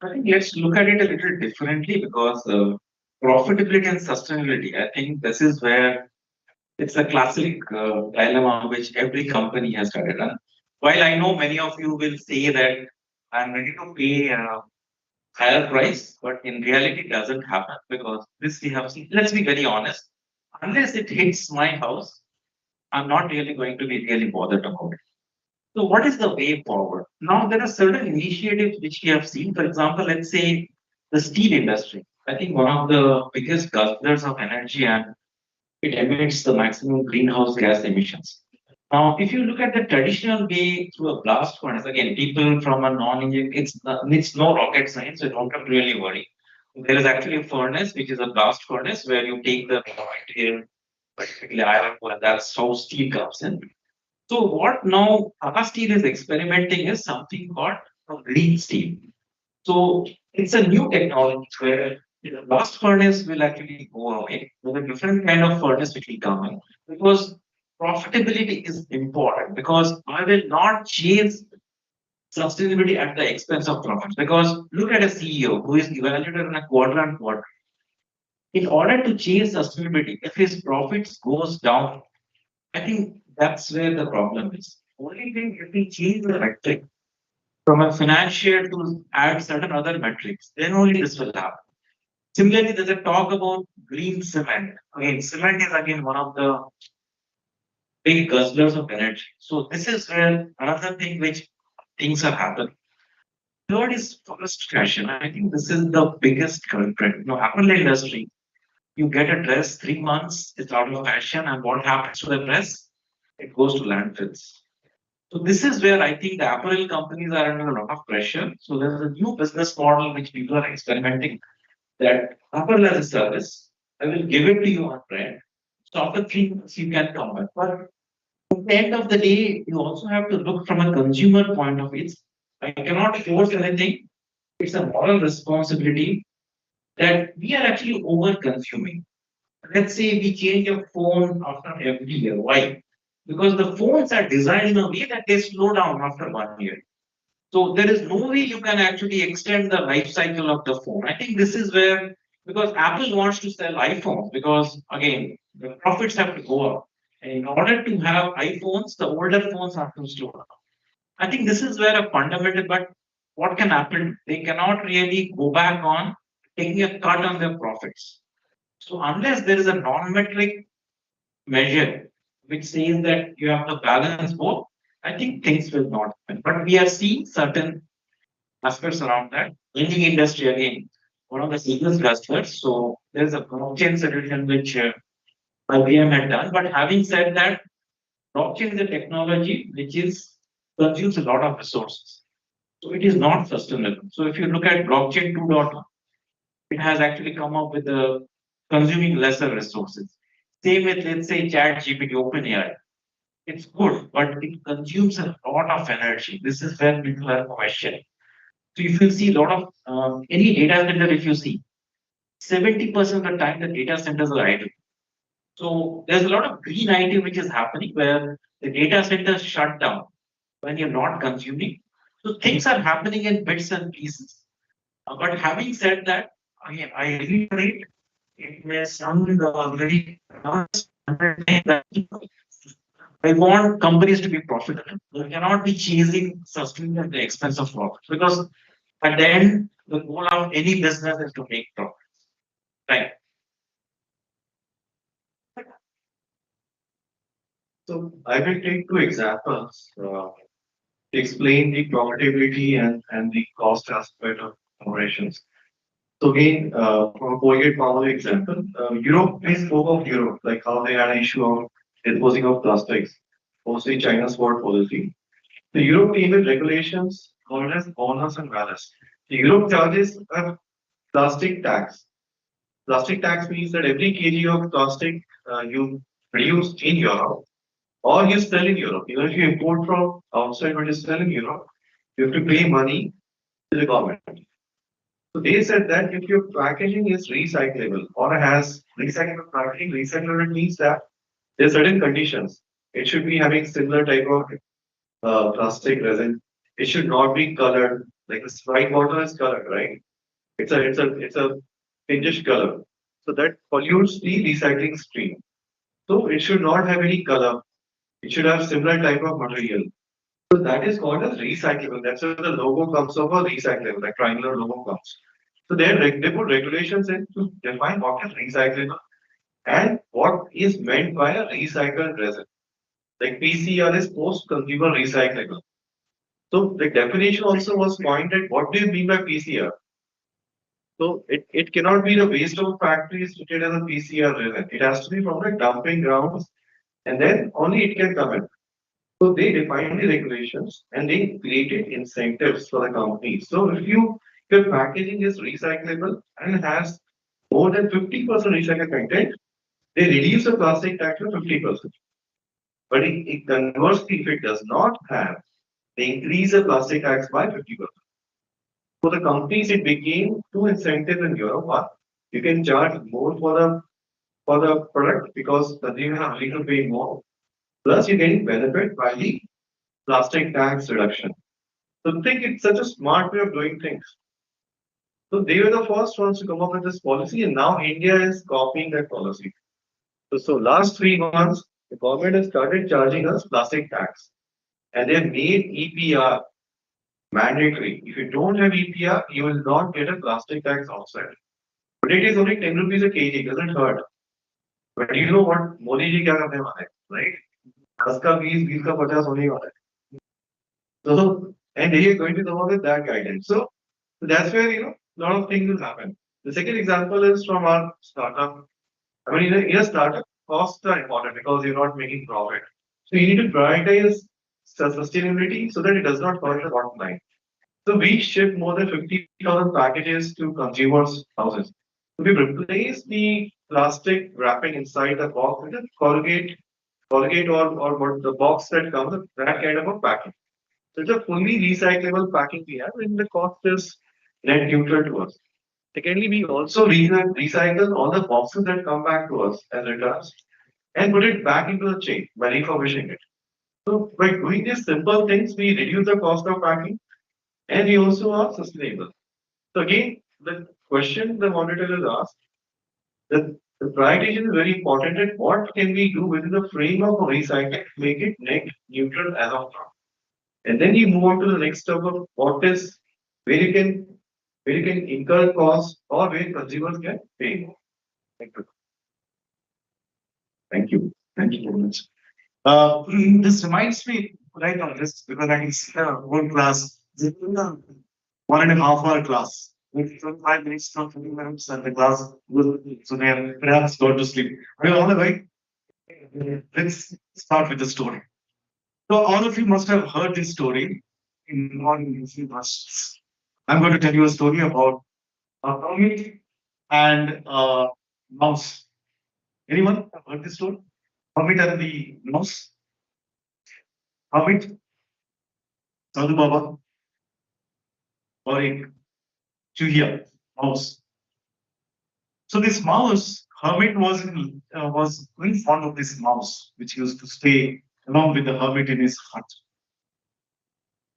I think let's look at it a little differently because profitability and sustainability, I think this is where it's a classic dilemma which every company has started on. While I know many of you will say that I'm ready to pay higher price, but in reality it doesn't happen because this we have seen. Let's be very honest. Unless it hits my house, I'm not really going to be really bothered about it. So what is the way forward? Now there are certain initiatives which we have seen. For example, let's say the steel industry. I think one of the biggest guzzlers of energy and it emits the maximum greenhouse gas emissions. Now, if you look at the traditional way through a blast furnace, again, people from a non-engineer, it's no rocket science, so you don't have to really worry. There is actually a furnace, which is a blast furnace, where you take the raw material, particularly iron ore, and that's how steel comes in. So what now Tata Steel is experimenting is something called a green steel. So it's a new technology where the blast furnace will actually go away. There's a different kind of furnace which will come in because profitability is important because I will not chase sustainability at the expense of profits. Because look at a CEO who is evaluated on a quadrant quarter. In order to chase sustainability, if his profits goes down, I think that's where the problem is. Only thing if we change the metric from a financial to add certain other metrics, then only this will happen. Similarly, there's a talk about green cement. Again, cement is again one of the big guzzlers of energy. So this is where another thing which things are happening. Third is fast fashion. I think this is the biggest culprit. Apparel industry, you get a dress 3 months, it's out of fashion, and what happens to the dress? It goes to landfills. So this is where I think the apparel companies are under a lot of pressure. So there's a new business model which people are experimenting that apparel as a service, I will give it to you on rent. So after 3 months, you can come back. But at the end of the day, you also have to look from a consumer point of view. I cannot force anything. It's a moral responsibility that we are actually over consuming. Let's say we change a phone after every year. Why? Because the phones are designed in a way that they slow down after 1 year. So there is no way you can actually extend the life cycle of the phone. I think this is where, because Apple wants to sell iPhones, because again, the profits have to go up. And in order to have iPhones, the older phones have to slow down. I think this is where a fundamental, but what can happen? They cannot really go back on taking a cut on their profits. So unless there is a non-metric measure which says that you have to balance both, I think things will not happen. But we are seeing certain aspects around that. In the industry, again, one of the biggest clusters. So there's a blockchain solution which IBM had done. But having said that, blockchain is a technology which is consumes a lot of resources. So it is not sustainable. So if you look at blockchain 2.0, it has actually come up with consuming lesser resources. Same with, let's say, ChatGPT, OpenAI. It's good, but it consumes a lot of energy. This is where people are questioning. So if you see a lot of any data center, if you see 70% of the time the data centers are idle. So there's a lot of green IT which is happening where the data centers shut down when you're not consuming. So things are happening in bits and pieces. But having said that, again, I reiterate, it may sound very I want companies to be profitable. They cannot be chasing sustainability at the expense of profit because at the end, the goal of any business is to make profits. Right. So I will take two examples to explain the profitability and the cost aspect of operations. So again, from a Colgate Power example, Europe, we spoke of Europe, like how they had an issue of disposing of plastics, mostly China's sport policy. The Europe came with regulations called as bonus and malus. The Europe charges a plastic tax. Plastic tax means that every kg of plastic you produce in Europe or you sell in Europe, even if you import from outside but you sell in Europe, you have to pay money to the government. So they said that if your packaging is recyclable or has recyclable packaging, recyclable means that there are certain conditions. It should be having similar type of plastic resin. It should not be colored. Like the Sprite bottle is colored, right? It's a pinkish color. So that pollutes the recycling stream. So it should not have any color. It should have similar type of material. So that is called as recyclable. That's where the logo comes of a recyclable, like triangular logo comes. So they put regulations in to define what is recyclable and what is meant by a recycled resin. Like PCR is post-consumer recyclable. So the definition also was pointed, what do you mean by PCR? So it cannot be the waste of factories treated as a PCR resin. It has to be from the dumping grounds and then only it can come in. So they defined the regulations and they created incentives for the companies. So if your packaging is recyclable and has more than 50% recycled content, they reduce the plastic tax to 50%. But conversely, if it does not have, they increase the plastic tax by 50%. For the companies, it became two incentives in Europe. One, you can charge more for the product because consumers are willing to pay more. Plus, you're getting benefit by the plastic tax reduction. So I think it's such a smart way of doing things. So they were the first ones to come up with this policy, and now India is copying that policy. So last 3 months, the government has started charging us plastic tax, and they have made EPR mandatory. If you don't have EPR, you will not get a plastic tax offset. But it is only 10 rupees a kg, doesn't hurt. But you know what Modi ji kya karne wale, right? 10 ka 20, 20 ka 50 hone wala hai. So, and they are going to come up with that guidance. So that's where, a lot of things will happen. The second example is from our startup. I mean, in a startup, costs are important because you're not making profit. So you need to prioritize sustainability so that it does not hurt the bottom line. So we ship more than 50,000 packages to consumers' houses. So we replace the plastic wrapping inside the box with a Colgate or what the box that comes with that kind of a packing. So it's a fully recyclable packing we have, and the cost is net neutral to us. Secondly, we also recycle all the boxes that come back to us as returns and put it back into the chain by refurbishing it. So by doing these simple things, we reduce the cost of packing and we also are sustainable. So again, the question the monitor is asked, the prioritization is very important and what can we do within the framework of recycling to make it net neutral as of now. And then you move on to the next step of what is where you can incur costs or where consumers can pay more. Thank you. Thank you. Thank you very much. This reminds me right on this because I can see a whole class. This is a 1.5 hour class. With 25 minutes to 20 minutes, and the class will so they have perhaps go to sleep. Well, all right. Let's start with the story. So all of you must have heard this story in one verses. I'm going to tell you a story about a hermit and a mouse. Anyone have heard this story? Hermit and the mouse. Hermit, Sadhu Baba, or a Chuhia mouse. So this mouse, hermit was very fond of this mouse, which used to stay along with the hermit in his hut.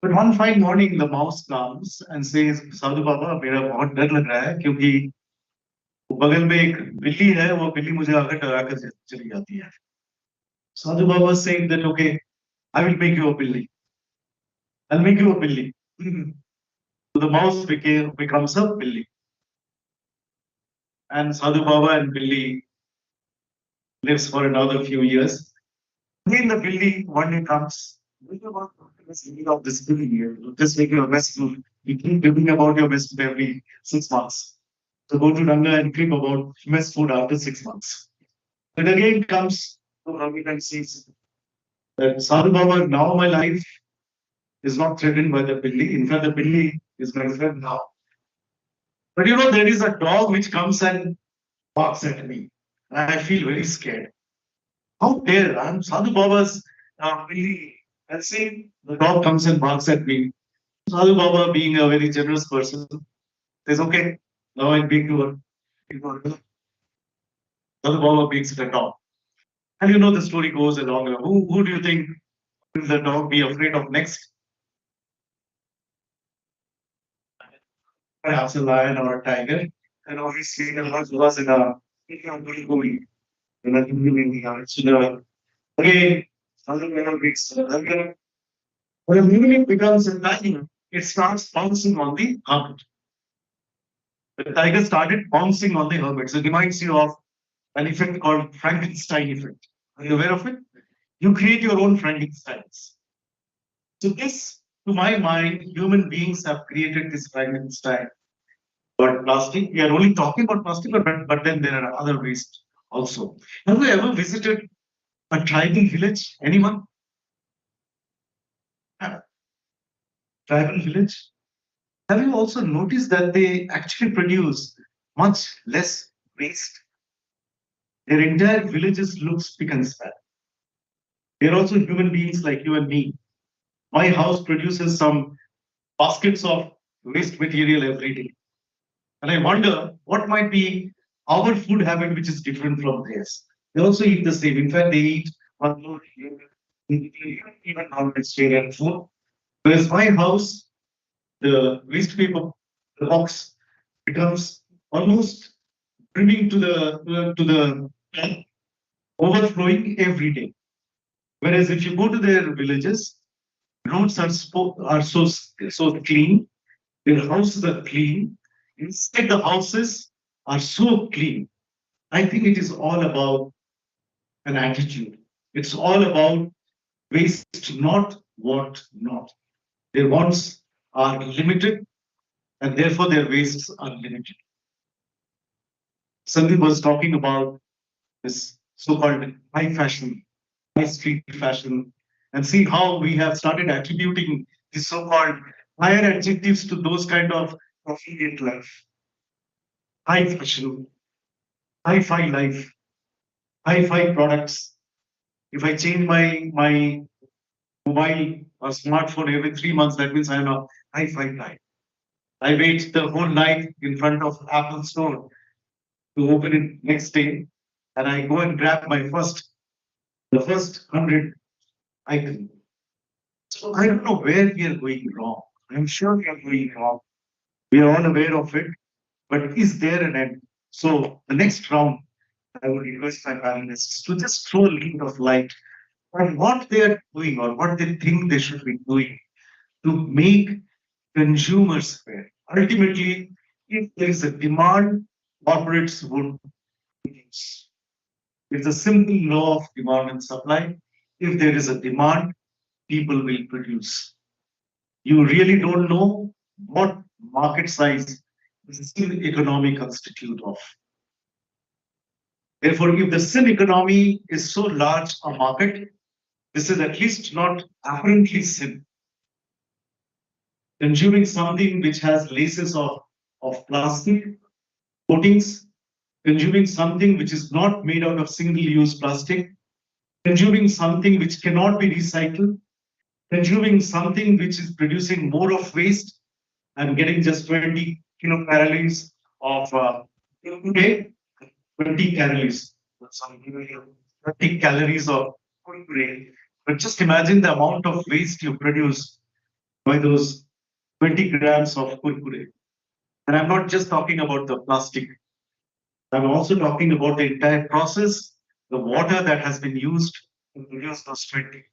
But one fine morning, the mouse comes and says, "Sadhu Baba, मेरा बहुत डर लग रहा है क्योंकि बगल में एक बिल्ली है, वो बिल्ली मुझे आकर डरा कर चली जाती है." Sadhu Baba saying that, "Okay, I will make you a billy. I'll make you a billy." So the mouse becomes a billy. And Sadhu Baba and Billy lives for another few years. Then the Billy one day comes, of this Billy here, just making a mess food. You keep giving about your mess food every 6 months. So go to Ranga and keep about mess food after 6 months. But again comes to Ravi and sees that Sadhu Baba, now my life is not threatened by the Billy. In fact, the Billy is my friend now. But there is a dog which comes and barks at me. And I feel very scared. How dare I'm Sadhu Baba's Billy. And see, the dog comes and barks at me. Sadhu Baba, being a very generous person, says, "Okay, now I'll beat you." Sadhu Baba beats the dog. And the story goes along. Who do you think will the dog be afraid of next? Perhaps a lion or a tiger. And obviously, the horse was in a movie. Again, Sadhu Baba beats the tiger. When the movie becomes a lion, it starts pouncing on the hermit. The tiger started bouncing on the hermits. It reminds you of an effect called Frankenstein effect. Are you aware of it? You create your own Frankensteins. So this, to my mind, human beings have created this Frankenstein. But plastic, we are only talking about plastic, but then there are other waste also. Have you ever visited a tribal village? Anyone? Tribal village? Have you also noticed that they actually produce much less waste? Their entire villages look spick and span. They're also human beings like you and me. My house produces some baskets of waste material every day. And I wonder what might be our food habit, which is different from theirs. They also eat the same. In fact, they eat even non-vegetarian food. Whereas my house, the waste paper, the box becomes almost brimming to the overflowing every day. Whereas if you go to their villages, roads are so clean, their houses are clean, inside the houses are so clean. I think it is all about an attitude. It's all about waste not, want not. Their wants are limited and therefore their wastes are limited. Sandeep was talking about this so-called high fashion, high street fashion, and see how we have started attributing these so-called higher adjectives to those kind of affiliate life. High fashion, hi-fi life, hi-fi products. If I change my mobile or smartphone every 3 months, that means I'm a hi-fi guy. I wait the whole night in front of Apple Store to open it next day, and I go and grab the first 100 icon. So I don't know where we are going wrong. I'm sure we are going wrong. We are all aware of it, but is there an end? So the next round, I would request my panelists to just throw a little of light on what they are doing or what they think they should be doing to make consumers fair. Ultimately, if there is a demand, corporates would produce. It's a simple law of demand and supply. If there is a demand, people will produce. You really don't know what market size the sin economy constitute of. Therefore, if the sin economy is so large a market, this is at least not apparently sin. Consuming something which has laces of plastic coatings, consuming something which is not made out of single-use plastic, consuming something which cannot be recycled, consuming something which is producing more of waste and getting just 20 kilocalories of today, 20 calories. 20 calories of kurkure. But just imagine the amount of waste you produce by those 20 grams of kurkure. And I'm not just talking about the plastic. I'm also talking about the entire process, the water that has been used to produce those 20.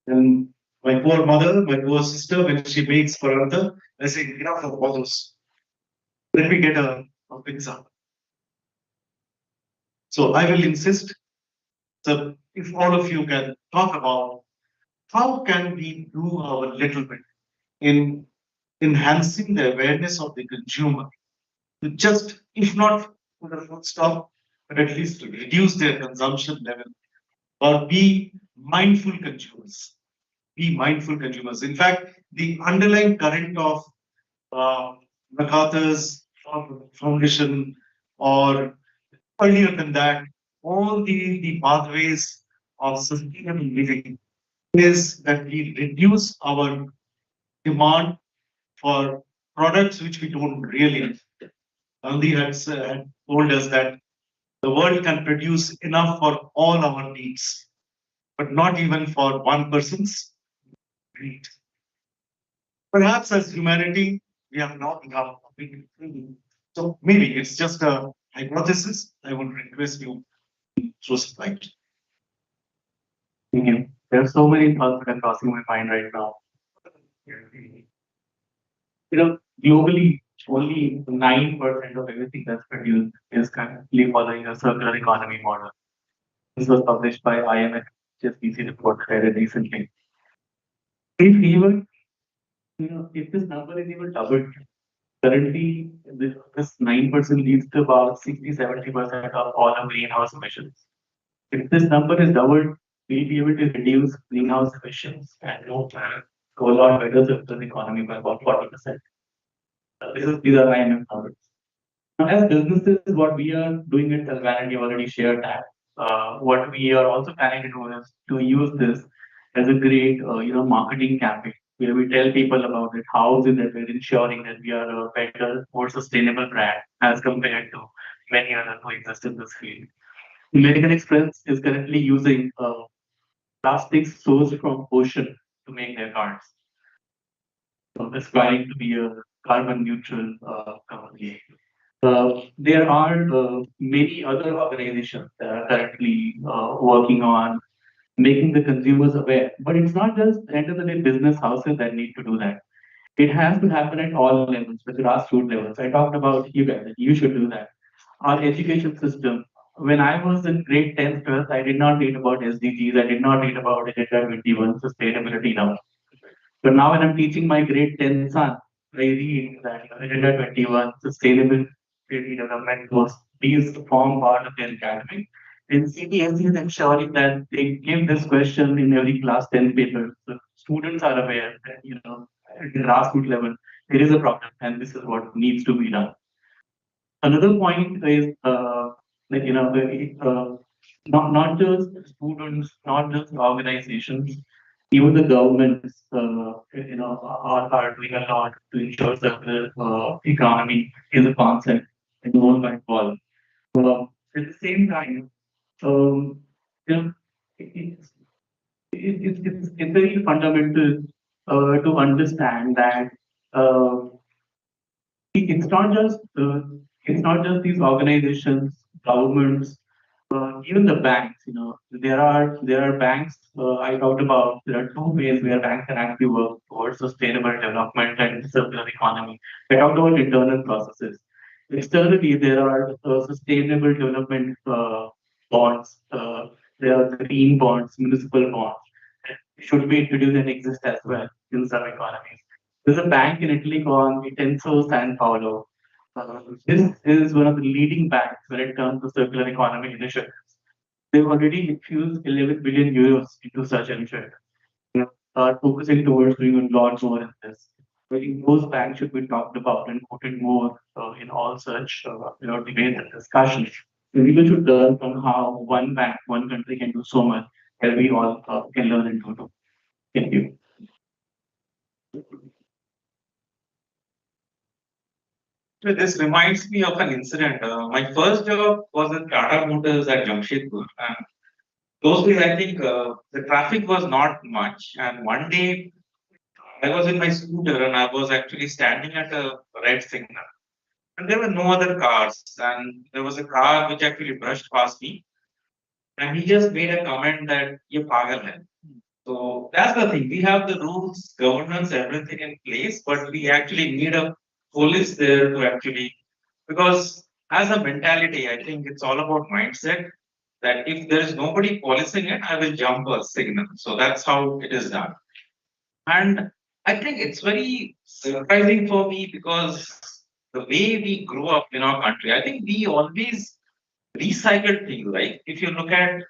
And my poor mother, my poor sister, when she makes paratha, I say, enough of all those. Let me get a pizza. So I will insist. So if all of you can talk about how can we do our little bit in enhancing the awareness of the consumer to just, if not put a full stop, but at least to reduce their consumption level or be mindful consumers. Be mindful consumers. In fact, the underlying current of MacArthur's Foundation or earlier than that, all the pathways of sustainable living is that we reduce our demand for products which we don't really need. Gandhi had told us that the world can produce enough for all our needs, but not even for one person's greed. Perhaps as humanity, we have not become completely. So maybe it's just a hypothesis. I would request you to throw some light. Thank you. There are so many thoughts that are crossing my mind right now. Globally, only 9% of everything that's produced is currently following a circular economy model. This was published by IIFT report very recently. If even, if this number is even doubled, currently this 9% leads to about 60-70% of all of greenhouse emissions. If this number is doubled, we'll be able to reduce greenhouse emissions and go a lot better circular economy by about 40%. These are IMF numbers. Now, as businesses, what we are doing at Salvan, you already shared that. What we are also planning to do is to use this as a great, marketing campaign where we tell people about it. How is it that we're ensuring that we are a better, more sustainable brand as compared to many others who exist in this field. American Express is currently using plastics sourced from ocean to make their cars. So aspiring to be a carbon neutral company. There are many other organizations that are currently working on making the consumers aware. But it's not just end of the day business houses that need to do that. It has to happen at all levels, the grassroots levels. I talked about you guys, that you should do that. Our education system. When I was in grade 10th, 12th, I did not read about SDGs. I did not read about Agenda 21 sustainability now. But now when I'm teaching my grade 10 son, I read that Agenda 21 sustainable development goals. These form part of their academic. And CBSE is ensuring that they give this question in every class 10 paper. So students are aware that, at the grassroots level, there is a problem and this is what needs to be done. Another point is not just students, not just organizations, even the governments, are doing a lot to ensure that the economy is a concept and all by all. At the same time, um, you know, it's very fundamental to understand that it's not just these organizations, governments, even the banks. There are banks. I talked about there are two ways where banks can actually work towards sustainable development and circular economy. I talked about internal processes. Externally, there are sustainable development bonds. There are green bonds, municipal bonds. Should be introduced and exist as well in some economies. There's a bank in Italy called Intenso San Paolo. This is one of the leading banks when it comes to circular economy initiatives. They've already infused 11 billion euros into such initiatives. Are focusing towards doing a lot more in this. I think those banks should be talked about and quoted more in all such debates and discussions. And people should learn from how one bank, one country can do so much, and we all can learn and do too. Thank you. So this reminds me of an incident. My first job was at Tata Motors at Jamshedpur. And those days, I think the traffic was not much. And one day, I was in my scooter and I was actually standing at a red signal. And there were no other cars. And there was a car which actually brushed past me. And he just made a comment that, "Ye pagal hai." So that's the thing. We have the rules, governance, everything in place, but we actually need a police there to actually, because as a mentality, I think it's all about mindset that if there is nobody policing it, I will jump a signal. So that's how it is done. And I think it's very surprising for me because the way we grew up in our country, I think we always recycle things, right? If you look at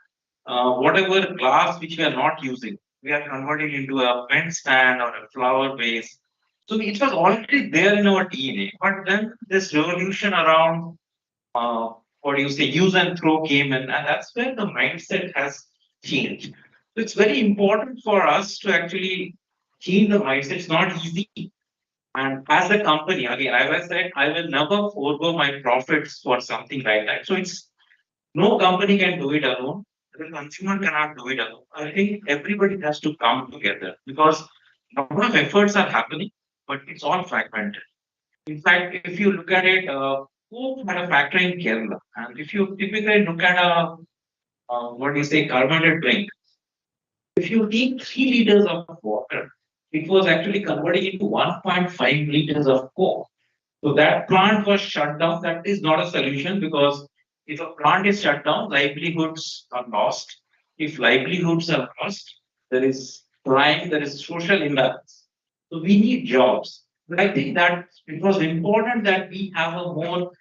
whatever glass which we are not using, we are converting into a pen stand or a flower vase. So it was already there in our DNA. But then this revolution around what do you say, use and throw came in, and that's where the mindset has changed. So it's very important for us to actually change the mindset. It's not easy. And as a company, again, as I said, I will never forego my profits for something like that. So it's no company can do it alone. The consumer cannot do it alone. I think everybody has to come together because a lot of efforts are happening, but it's all fragmented. In fact, if you look at it, Coke had a factory in Kerala, and if you typically look at a what do you say, carbonated drink, if you take 3 liters of water, it was actually converting into 1.5 liters of Coke. So that plant was shut down. That is not a solution because if a plant is shut down, livelihoods are lost. If livelihoods are lost, there is crime, there is social imbalance. So we need jobs. But I think that it was important that we have a more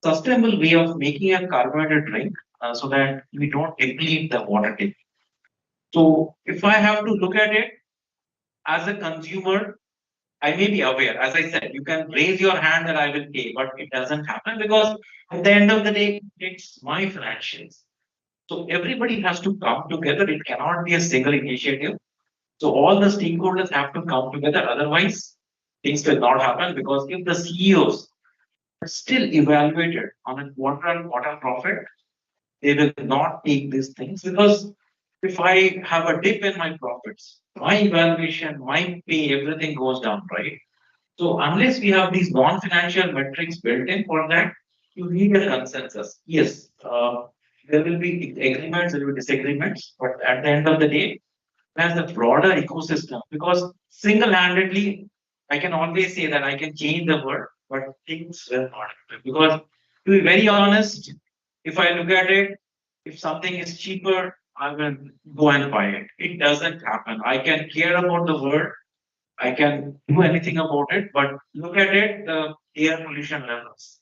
sustainable way of making a carbonated drink so that we don't deplete the water table. So if I have to look at it as a consumer, I may be aware. As I said, you can raise your hand that I will pay, but it doesn't happen because at the end of the day, it's my financials. So everybody has to come together. It cannot be a single initiative. So all the stakeholders have to come together. Otherwise, things will not happen because if the CEOs are still evaluated on a quarter profit, they will not take these things because if I have a dip in my profits, my evaluation, my pay, everything goes down, right? So unless we have these non-financial metrics built in for that, you need a consensus. Yes, there will be agreements, there will be disagreements, but at the end of the day, as the broader ecosystem, because single-handedly, I can always say that I can change the world, but things will not happen. Because to be very honest, if I look at it, if something is cheaper, I will go and buy it. It doesn't happen. I can care about the world, I can do anything about it, but look at it, the air pollution levels.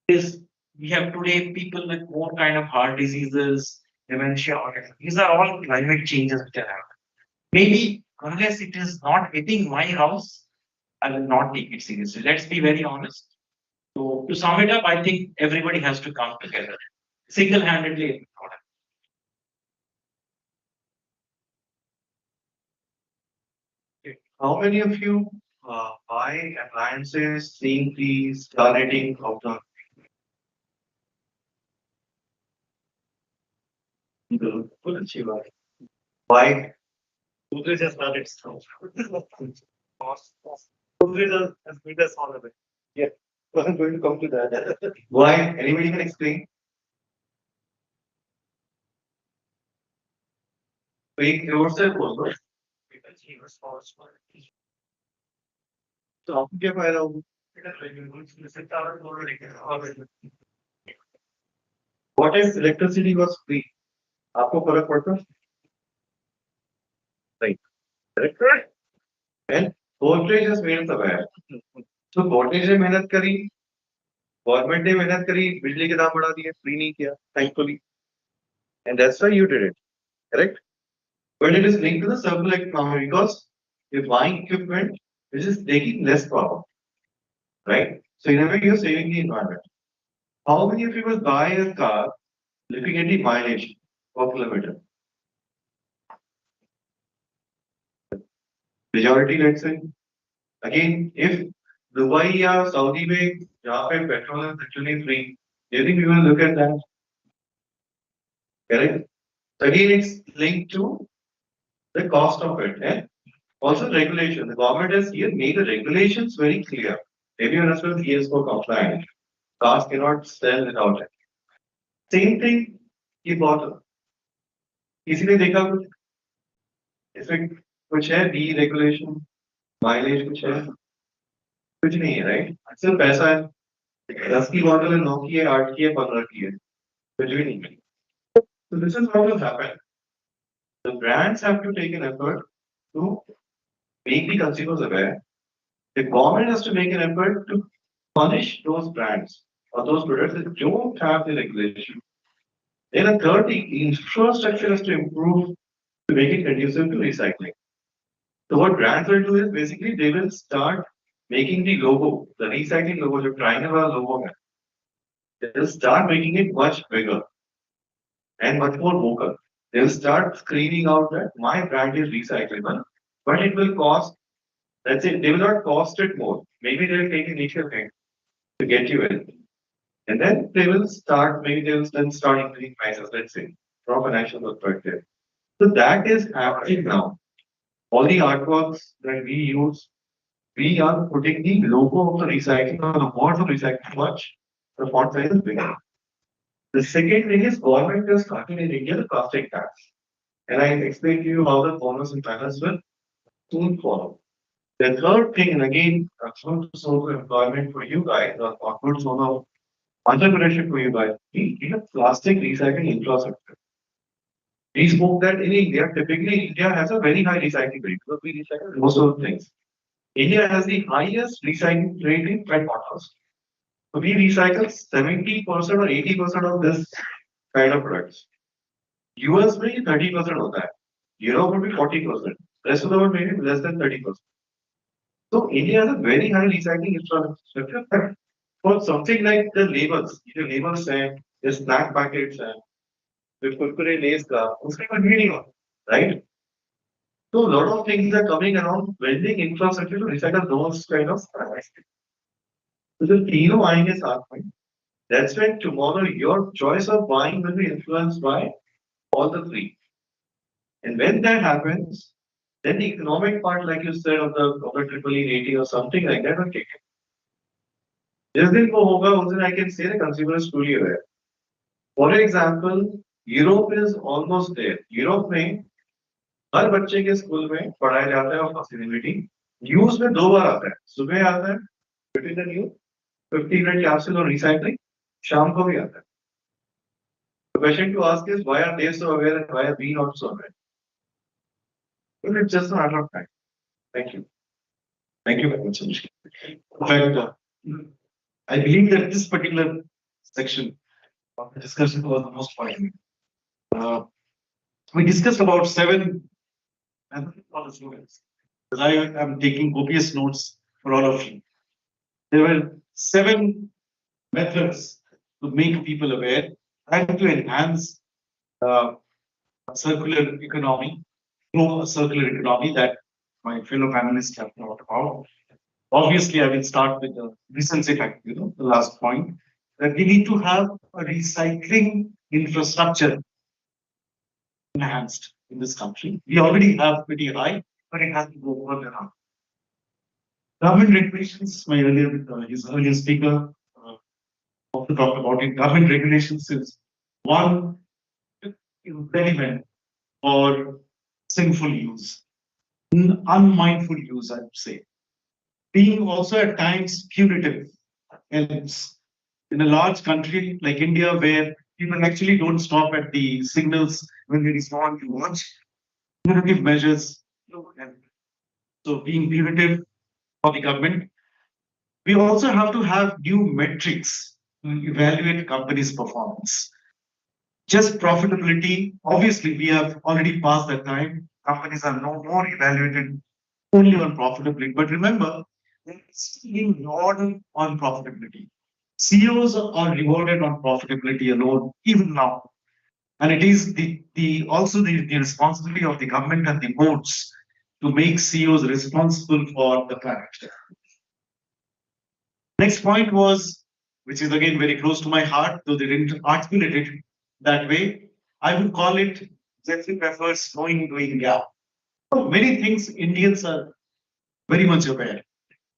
Is we have today people with more kind of heart diseases, dementia, autism. These are all climate changes which are happening. Maybe unless it is not hitting my house, I will not take it seriously. Let's be very honest. So to sum it up, I think everybody has to come together. Single-handedly. How many of you buy appliances seeing the star rating of the why? Google just not its own. Google has made us all of it. Yeah, I'm going to come to that. Why? Anybody can explain? Speak yourself also. Because he was false for it. तो आपको क्या फायदा होगा? What if electricity was free? आपको फर्क पड़ता? Right. Correct. And Godrej has made us aware. So Godrej ने मेहनत करी, गवर्नमेंट ने मेहनत करी, बिजली के दाम बढ़ा दिए, फ्री नहीं किया, thankfully. And that's why you did it, correct? But it is linked to the circular economy because you're buying equipment which is taking less power, right? So in a way, you're saving the environment. How many of you will buy a car looking at the mileage per kilometer? Majority, let's say. Again, if Dubai or Saudi में जहाँ पे petrol is actually free, do you think we will look at that? Correct. So again, it's linked to the cost of it. Eh? Also, regulation. The government has here made the regulations very clear. Everyone as well is for compliant. Cars cannot sell without it. Same thing, ये bottle. किसी ने देखा कुछ? इसमें कुछ है B regulation, mileage कुछ है? कुछ नहीं है, राइट? सिर्फ पैसा है. 10 की बॉटल है, 9 की है, 8 की है, 15 की है. कुछ भी नहीं है. So this is what will happen. The brands have to take an effort to make the consumers aware. The government has to make an effort to punish those brands or those products that don't have the regulation. Then a third thing, the infrastructure has to improve to make it conducive to recycling. So what brands will do is basically they will start making the logo, the recycling logo, the triangle logo. They will start making it much bigger and much more vocal. They will start screening out that my brand is recyclable, but it will cost, that's it, they will not cost it more. Maybe they will take initial thing to get you in. And then they will start, maybe they will then start increasing prices, let's say, from a financial perspective. So that is happening now. All the artworks that we use, we are putting the logo of the recycling or the words of recycling much, the font size is bigger. The second thing is government has started in India the plastic tax. And I explained to you how the bonus and balance will soon follow. The third thing, and again, a good source of employment for you guys, or a good source of entrepreneurship for you guys, we have plastic recycling infrastructure. We spoke that in India, typically India has a very high recycling rate because we recycle most of the things. India has the highest recycling rate in PET bottles. So we recycle 70% or 80% of this kind of products. US may 30% of that. Europe would be 40%. Rest of the world maybe less than 30%. So India has a very high recycling infrastructure. But for something like the labels, the labels say the snack packets and the kurkure lays ka, uske ko need nahi ho, right? So a lot of things are coming around building infrastructure to recycle those kind of products. So the तीनों आएंगे साथ में. That's when tomorrow your choice of buying will be influenced by all the three. And when that happens, then the economic part, like you said, of the triple E rating or something like that will kick in. जिस दिन वो होगा, उस दिन I can say the consumer is truly aware. For example, Europe is almost there. Europe में हर बच्चे के school में पढ़ाया जाता है और सस्टेनेबिलिटी न्यूज में 2 बार आता है. सुबह आता है between the news 15 minute capsule और रिसाइकलिंग, शाम को भी आता है. The question to ask is why are they so aware and why are we not so aware? Well, it's just a matter of time. Thank you. Thank you very much, Abhishek. In fact, I believe that this particular section of the discussion was the most poignant. We discussed about 7 slogans. Because I am taking copious notes for all of you. There were 7 methods to make people aware and to enhance a circular economy, through a circular economy that my fellow panelists have talked about. Obviously, I will start with the recency factor, the last point, that we need to have a recycling infrastructure enhanced in this country. We already have pretty high, but it has to go further up. Government regulations, his earlier speaker also talked about it. Government regulations is one impediment for sinful use, unmindful use, I would say. Being also at times punitive helps. In a large country like India, where people actually don't stop at the signals when there is no one to watch, punitive measures help. So being punitive for the government. We also have to have new metrics to evaluate companies' performance. Just profitability, obviously, we have already passed that time. Companies are no more evaluated only on profitability. But remember, they're still being rewarded on profitability. CEOs are rewarded on profitability alone, even now. And it is also the responsibility of the government and the boards to make CEOs responsible for the planet. Next point was, which is again very close to my heart, though they didn't articulate it that way, I would call it Jeffrey prefers knowing, doing gap. Many things Indians are very much aware.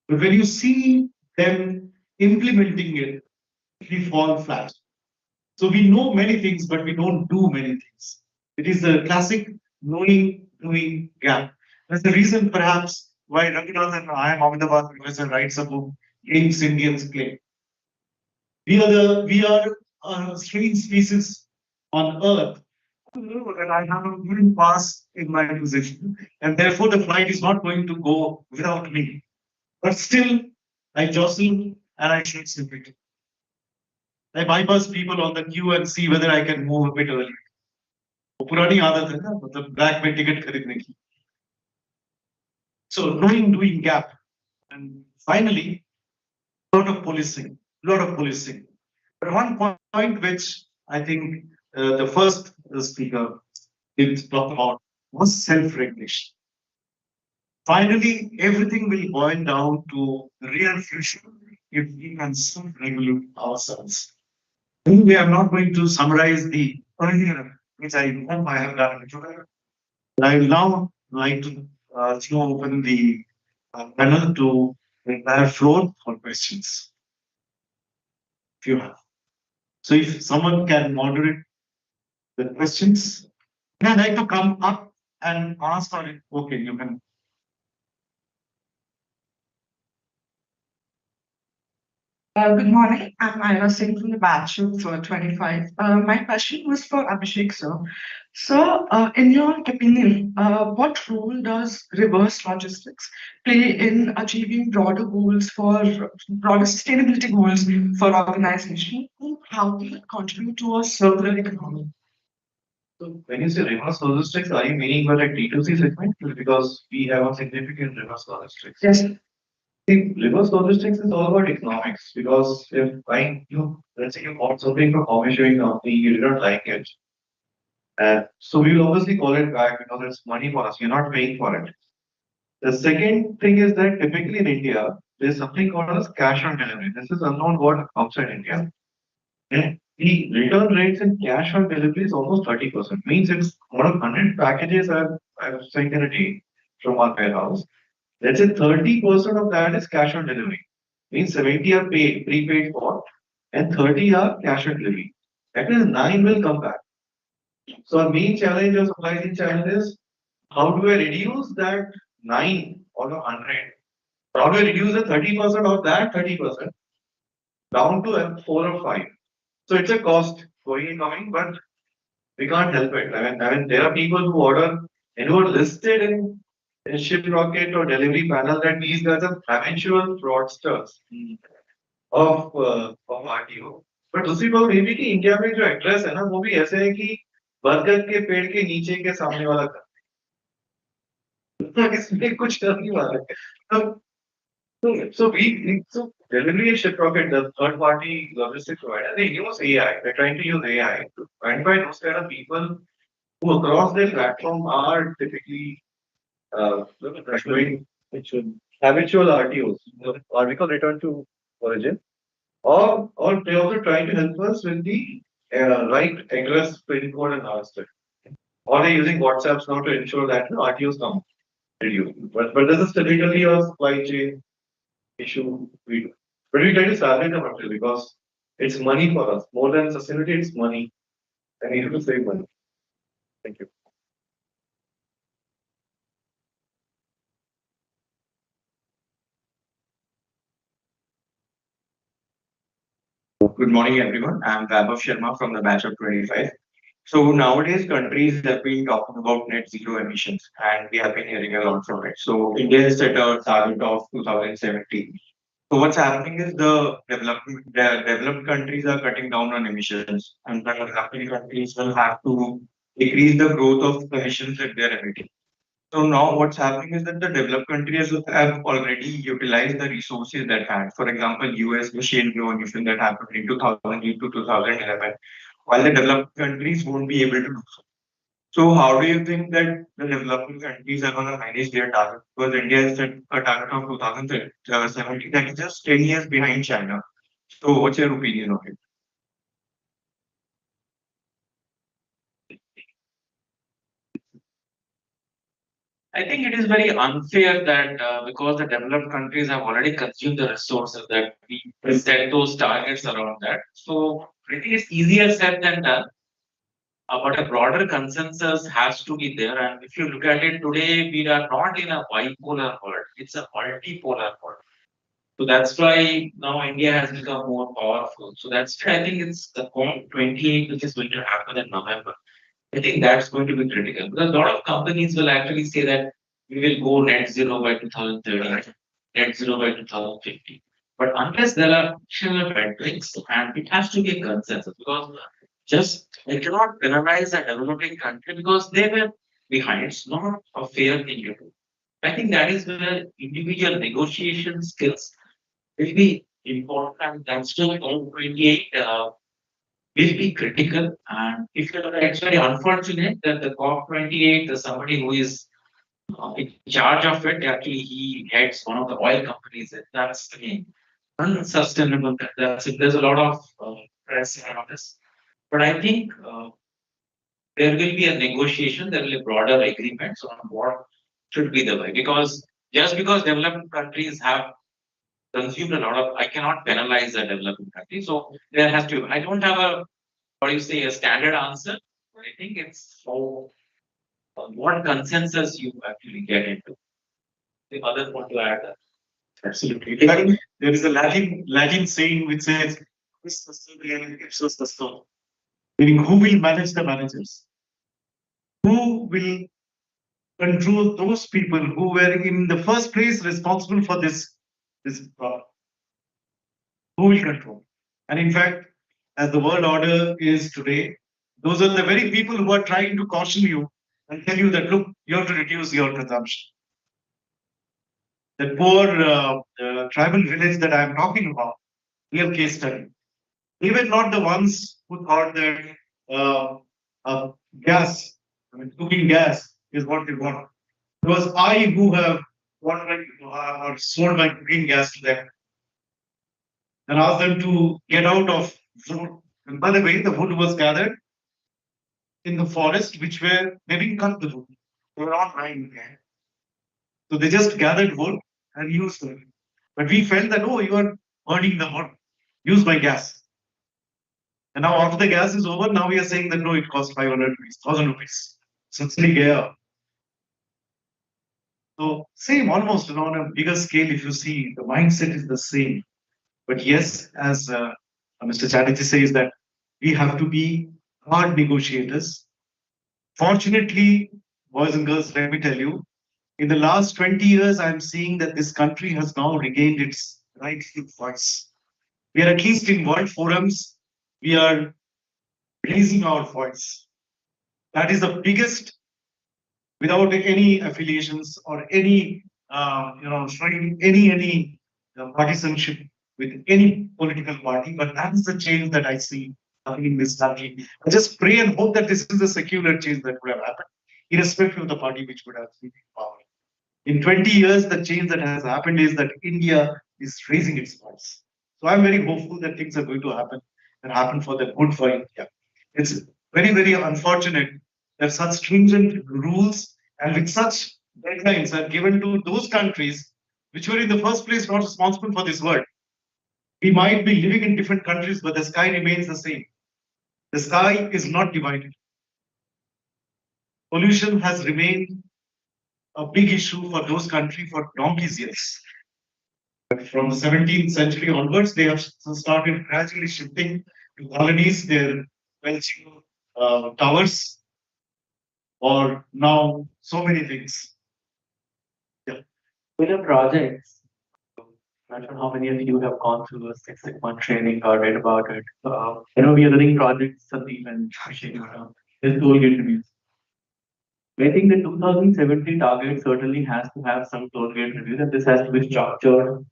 But when you see them implementing it, we fall flat. So we know many things, but we don't do many things. It is the classic knowing, doing gap. That's the reason perhaps why Raghunath and I am Ahmedabad Professor writes a book, Games Indians Play. We are a strange species on Earth. And I have a good pass in my position, and therefore the flight is not going to go without me. But still, I jostle and I should it. I bypass people on the queue and see whether I can move a bit earlier. वो पुरानी आदत है ना, मतलब black में ticket खरीदने की. So knowing, doing gap, and finally, lot of policing. But one point which I think the first speaker did talk about was self-regulation. Finally, everything will boil down to real future if we can self-regulate ourselves. Anyway, I'm not going to summarize the earlier, which I hope I have done today. I will now like to open the panel to the entire floor for questions. If you have. So if someone can moderate the questions, I'd like to come up and ask, or okay, you can. Good morning. I'm Ira Singh from the batch of 25. My question was for Abhishek, sir. So, in your opinion, what role does reverse logistics play in achieving broader sustainability goals for organization? How can it contribute to a circular economy? So when you say reverse logistics, are you meaning by like D2C segment? Because we have a significant reverse logistics. Yes. See, reverse logistics is all about economics because if let's say you bought something from home issuing company, you did not like it. So we will obviously call it back because it's money for us. You're not paying for it. The second thing is that typically in India, there's something called as cash on delivery. This is unknown word outside India. And the return rates in cash on delivery is almost 30%. Means it's out of 100 packages I've sent in a day from our warehouse. Let's say 30% of that is cash on delivery. Means 70 are paid, prepaid for, and 30 are cash on delivery. That means 9 will come back. So our main challenge or supply chain challenge is how do I reduce that 9 out of 100? How do I reduce the 30% of that 30% down to 4 or 5? So it's a cost going and coming, but we can't help it. I mean, there are people who order and who are listed in Ship Rocket or Delivery Panel that these guys are habitual fraudsters of RTO. But दूसरी बात ये भी कि India में जो address है ना वो भी ऐसे है कि बरगद के पेड़ के नीचे के सामने वाला घर इसमें कुछ नहीं मारा है so delivery and Ship Rocket, the third party logistics provider, they use AI. They're trying to use AI to identify those kind of people who across their platform are typically doing habitual RTOs, or we call return to origin, or they also trying to help us with the right address, pin code, and RST. Or they're using WhatsApps now to ensure that RTOs come reduced. But this is typically a supply chain issue we do. But we try to salvage the material because it's money for us. More than sustainability, it's money. And we have to save money. Thank you. Good morning, everyone. I'm Vaibhav Sharma from the batch of 25. So nowadays, countries have been talking about net zero emissions, and we have been hearing a lot from it. So India has set a target of 2070. So what's happening is the developed countries are cutting down on emissions, and the developing countries will have to decrease the growth of emissions that they're emitting. So now what's happening is that the developed countries have already utilized the resources that had. For example, US machine revolution that happened in 2008 to 2011, while the developed countries won't be able to do so. So how do you think that the developing countries are going to manage their target? Because India has set a target of 2070 that is just 10 years behind China. So what's your opinion on it? I think it is very unfair that because the developed countries have already consumed the resources that we set those targets around that. So I think it's easier said than done. But a broader consensus has to be there. And if you look at it today, we are not in a bipolar world, it's a multipolar world. So that's why now India has become more powerful. So that's why I think it's the COP28, which is going to happen in November. I think that's going to be critical because a lot of companies will actually say that we will go net zero by 2030, net zero by 2050. But unless there are additional metrics, and it has to be a consensus because just I cannot penalize a developing country because they were behind. It's not a fair thing to do. I think that is where individual negotiation skills will be important. That's still COP28 will be critical. And if you're it's very unfortunate that the COP28, the somebody who is in charge of it, actually he heads one of the oil companies. That's again unsustainable. There's a lot of press around this. But I think there will be a negotiation, there will be broader agreements on what should be the way. Because just because developed countries have consumed a lot of, I cannot penalize a developing country. So there has to, I don't have a, what do you say, a standard answer. I think it's so what consensus you actually get into. The others want to add that. Absolutely. In fact, there is a Latin saying which says, "Quis custodian ipsos custod," meaning who will manage the managers? Who will control those people who were in the first place responsible for this problem? Who will control? And in fact, as the world order is today, those are the very people who are trying to caution you and tell you that, look, you have to reduce your consumption. The poor tribal village that I am talking about, real case study. They were not the ones who thought that gas, cooking gas is what they want. It was I who have or sold my cooking gas to them and asked them to get out of wood. And by the way, the wood was gathered in the forest, which were they didn't cut the wood. They were not lying there. So they just gathered wood and used it. But we felt that, oh, you are burning the wood. Use my gas. And now after the gas is over, now we are saying that no, it costs 500 rupees, 1000 rupees. So it's really gaya. So same, almost on a bigger scale, if you see, the mindset is the same. But yes, as Mr. Chatterjee says that we have to be hard negotiators. Fortunately, boys and girls, let me tell you, in the last 20 years, I'm seeing that this country has now regained its rightful voice. We are at least in world forums, we are raising our voice. That is the biggest, without any affiliations or any, showing any partisanship with any political party. But that is the change that I see happening in this country. I just pray and hope that this is a secular change that would have happened, irrespective of the party which would have been in power. In 20 years, the change that has happened is that India is raising its voice. So I'm very hopeful that things are going to happen and happen for the good for India. It's very, very unfortunate that such stringent rules and with such deadlines are given to those countries which were in the first place not responsible for this world. We might be living in different countries, but the sky remains the same. The sky is not divided. Pollution has remained a big issue for those countries for donkey's years. But from the 17th century onwards, they have started gradually shifting to colonies, their belching towers, or now so many things. Yeah. With the projects, not sure how many of you have gone through a 6 month training or read about it. We are running projects, Sandeep and Abhishek, there's toll gate reviews. I think the 2070 target certainly has to have some toll gate reviews, and this has to be structured.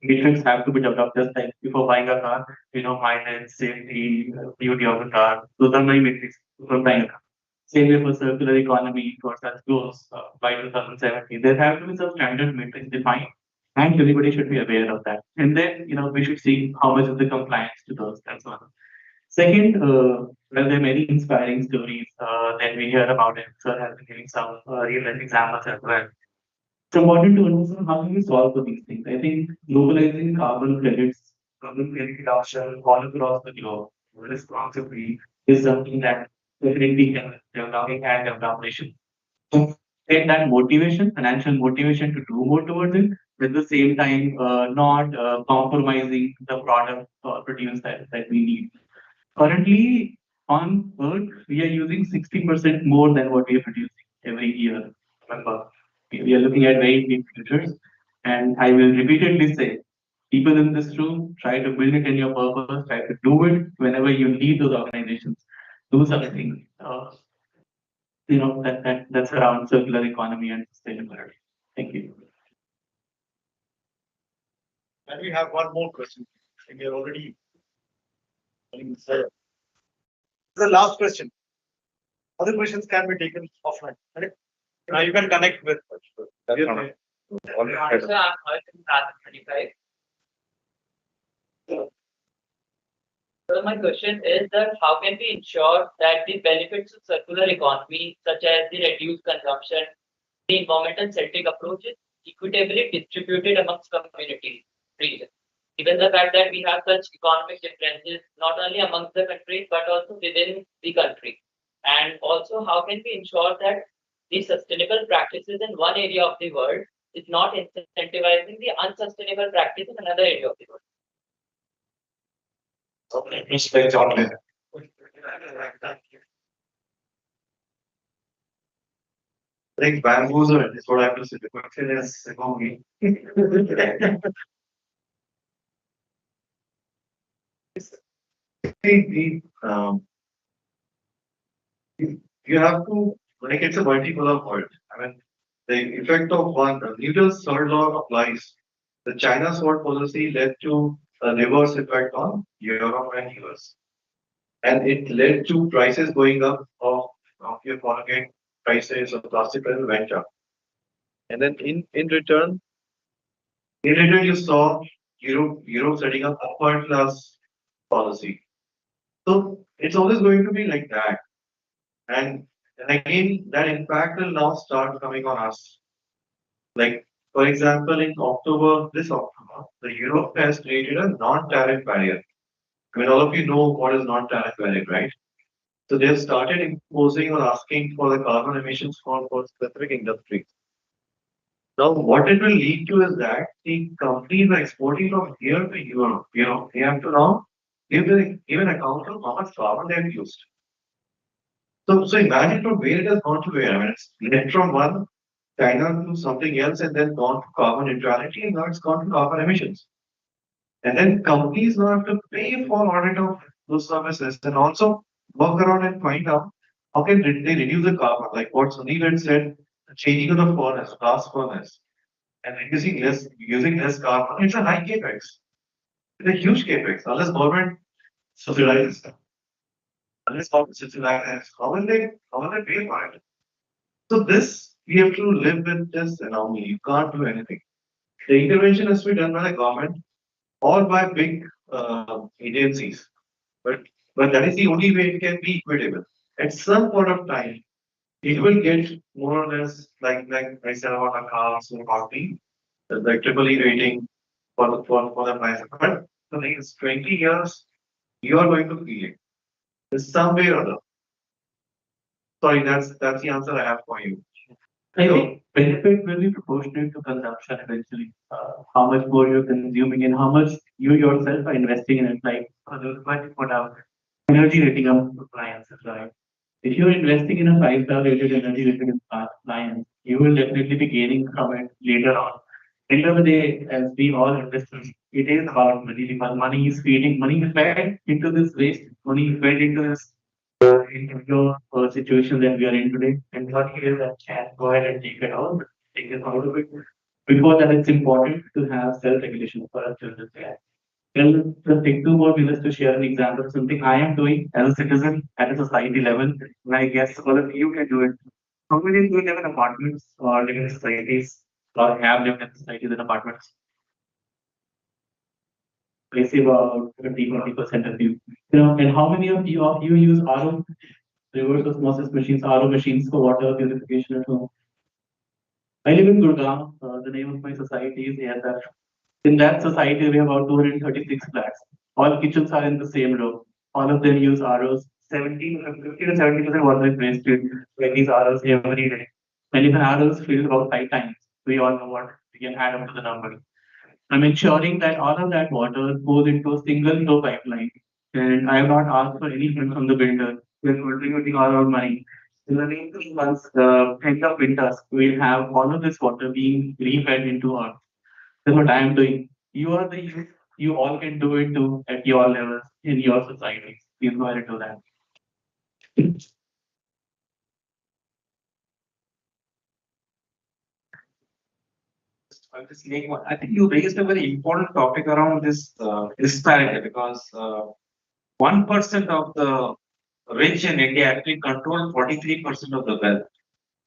Metrics have to be developed, just like before buying a car, mileage, safety, beauty of the car. Those are my metrics before buying a car. Same way for circular economy, for such goals by 2070. There have to be some standard metrics defined, and everybody should be aware of that. And then, we should see how much is the compliance to those and so on. Second, well, there are many inspiring stories that we hear about it. Sir has been giving some real life examples as well. It's important to understand how do we solve for these things. I think globalizing carbon credits, carbon credit reduction all across the globe responsibly is something that definitely can developing and development. So take that motivation, financial motivation to do more towards it, at the same time not compromising the product or produce that we need. Currently, on Earth, we are using 60% more than what we are producing every year. Remember, we are looking at very big futures, and I will repeatedly say, people in this room, try to build it in your purpose, try to do it whenever you lead those organizations. Do something, that's around circular economy and sustainability. Thank you. And we have one more question. We are already. The last question. Other questions can be taken offline. Correct? Now you can connect with. So my question is that how can we ensure that the benefits of circular economy, such as the reduced consumption, the environmental-centric approach, is equitably distributed amongst communities, regions? Given the fact that we have such economic differences, not only amongst the countries, but also within the country. And also, how can we ensure that the sustainable practices in one area of the world is not incentivizing the unsustainable practice in another area of the world? So let me speak on it. I think bamboozled is what I have to say. The question is about me. You have to, like, it's a multipolar world. I mean, the effect of one, Newton's third law applies. The China sword policy led to a reverse effect on Europe and US. And it led to prices going up of your corrugate prices of plastic prices went up. And then in return you saw Europe setting up upward class policy. So it's always going to be like that. And again, that impact will now start coming on us. Like, for example, in October, this October, the Europe has created a non-tariff barrier. I mean, all of you know what is non-tariff barrier, right? So they have started imposing or asking for the carbon emissions for specific industries. Now, what it will lead to is that the companies are exporting from here to Europe. They have to now give an account of how much carbon they have used. So imagine from where it has gone to where. I mean, it's led from one China to something else and then gone to carbon neutrality and now it's gone to carbon emissions. And then companies now have to pay for audit of those services and also work around and find out how can they reduce the carbon, like what Sandeep had said, changing of the furnace, blast furnace, and using less carbon. It's a high capex. It's a huge capex. Unless government subsidizes them. Unless government subsidizes, how will they pay for it? So this we have to live with this anomaly. You can't do anything. The intervention has to be done by the government or by big agencies. But that is the only way it can be equitable. At some point of time, it will get more or less like I said about a cars or coffee, the triple E rating for the price. But the next 20 years, you are going to feel it in some way or other. Sorry, that's the answer I have for you. I think benefit will be proportionate to consumption eventually. How much more you're consuming and how much you yourself are investing in it. Like, what you put out energy rating of appliances, right? If you're investing in a 5-star rated energy rated appliance, you will definitely be gaining from it later on. End of the day, as we all understand, it is about money because money is fed into this waste, money is fed into this into situation that we are in today. And what is that can go ahead and take it out of it. Before that, it's important to have self-regulation for our children. Well, just take 2 more minutes to share an example of something I am doing as a citizen at a society level. And I guess all of you can do it. How many of you live in apartments or live in societies or have lived in societies and apartments? I say about 30-40% of you. And how many of you use RO, reverse osmosis machines, RO machines for water purification at home? I live in Gurgaon. The name of my society is ASF. In that society, we have about 236 flats. All kitchens are in the same row. All of them use ROs. 50 to 70% water is wasted by these ROs every day. And if an RO is filled about 5 times, we all know what we can add up to the number. I'm ensuring that all of that water goes into a single flow pipeline. And I have not asked for any help from the builder. We're contributing all our money. In the next 3 months, end of winters, we'll have all of this water being refed into our. That's what I am doing. You are the youth. You all can do it too at your levels in your society. Please go ahead and do that. I'll just make one. I think you raised a very important topic around this disparity because 1% of the rich in India actually control 43% of the wealth.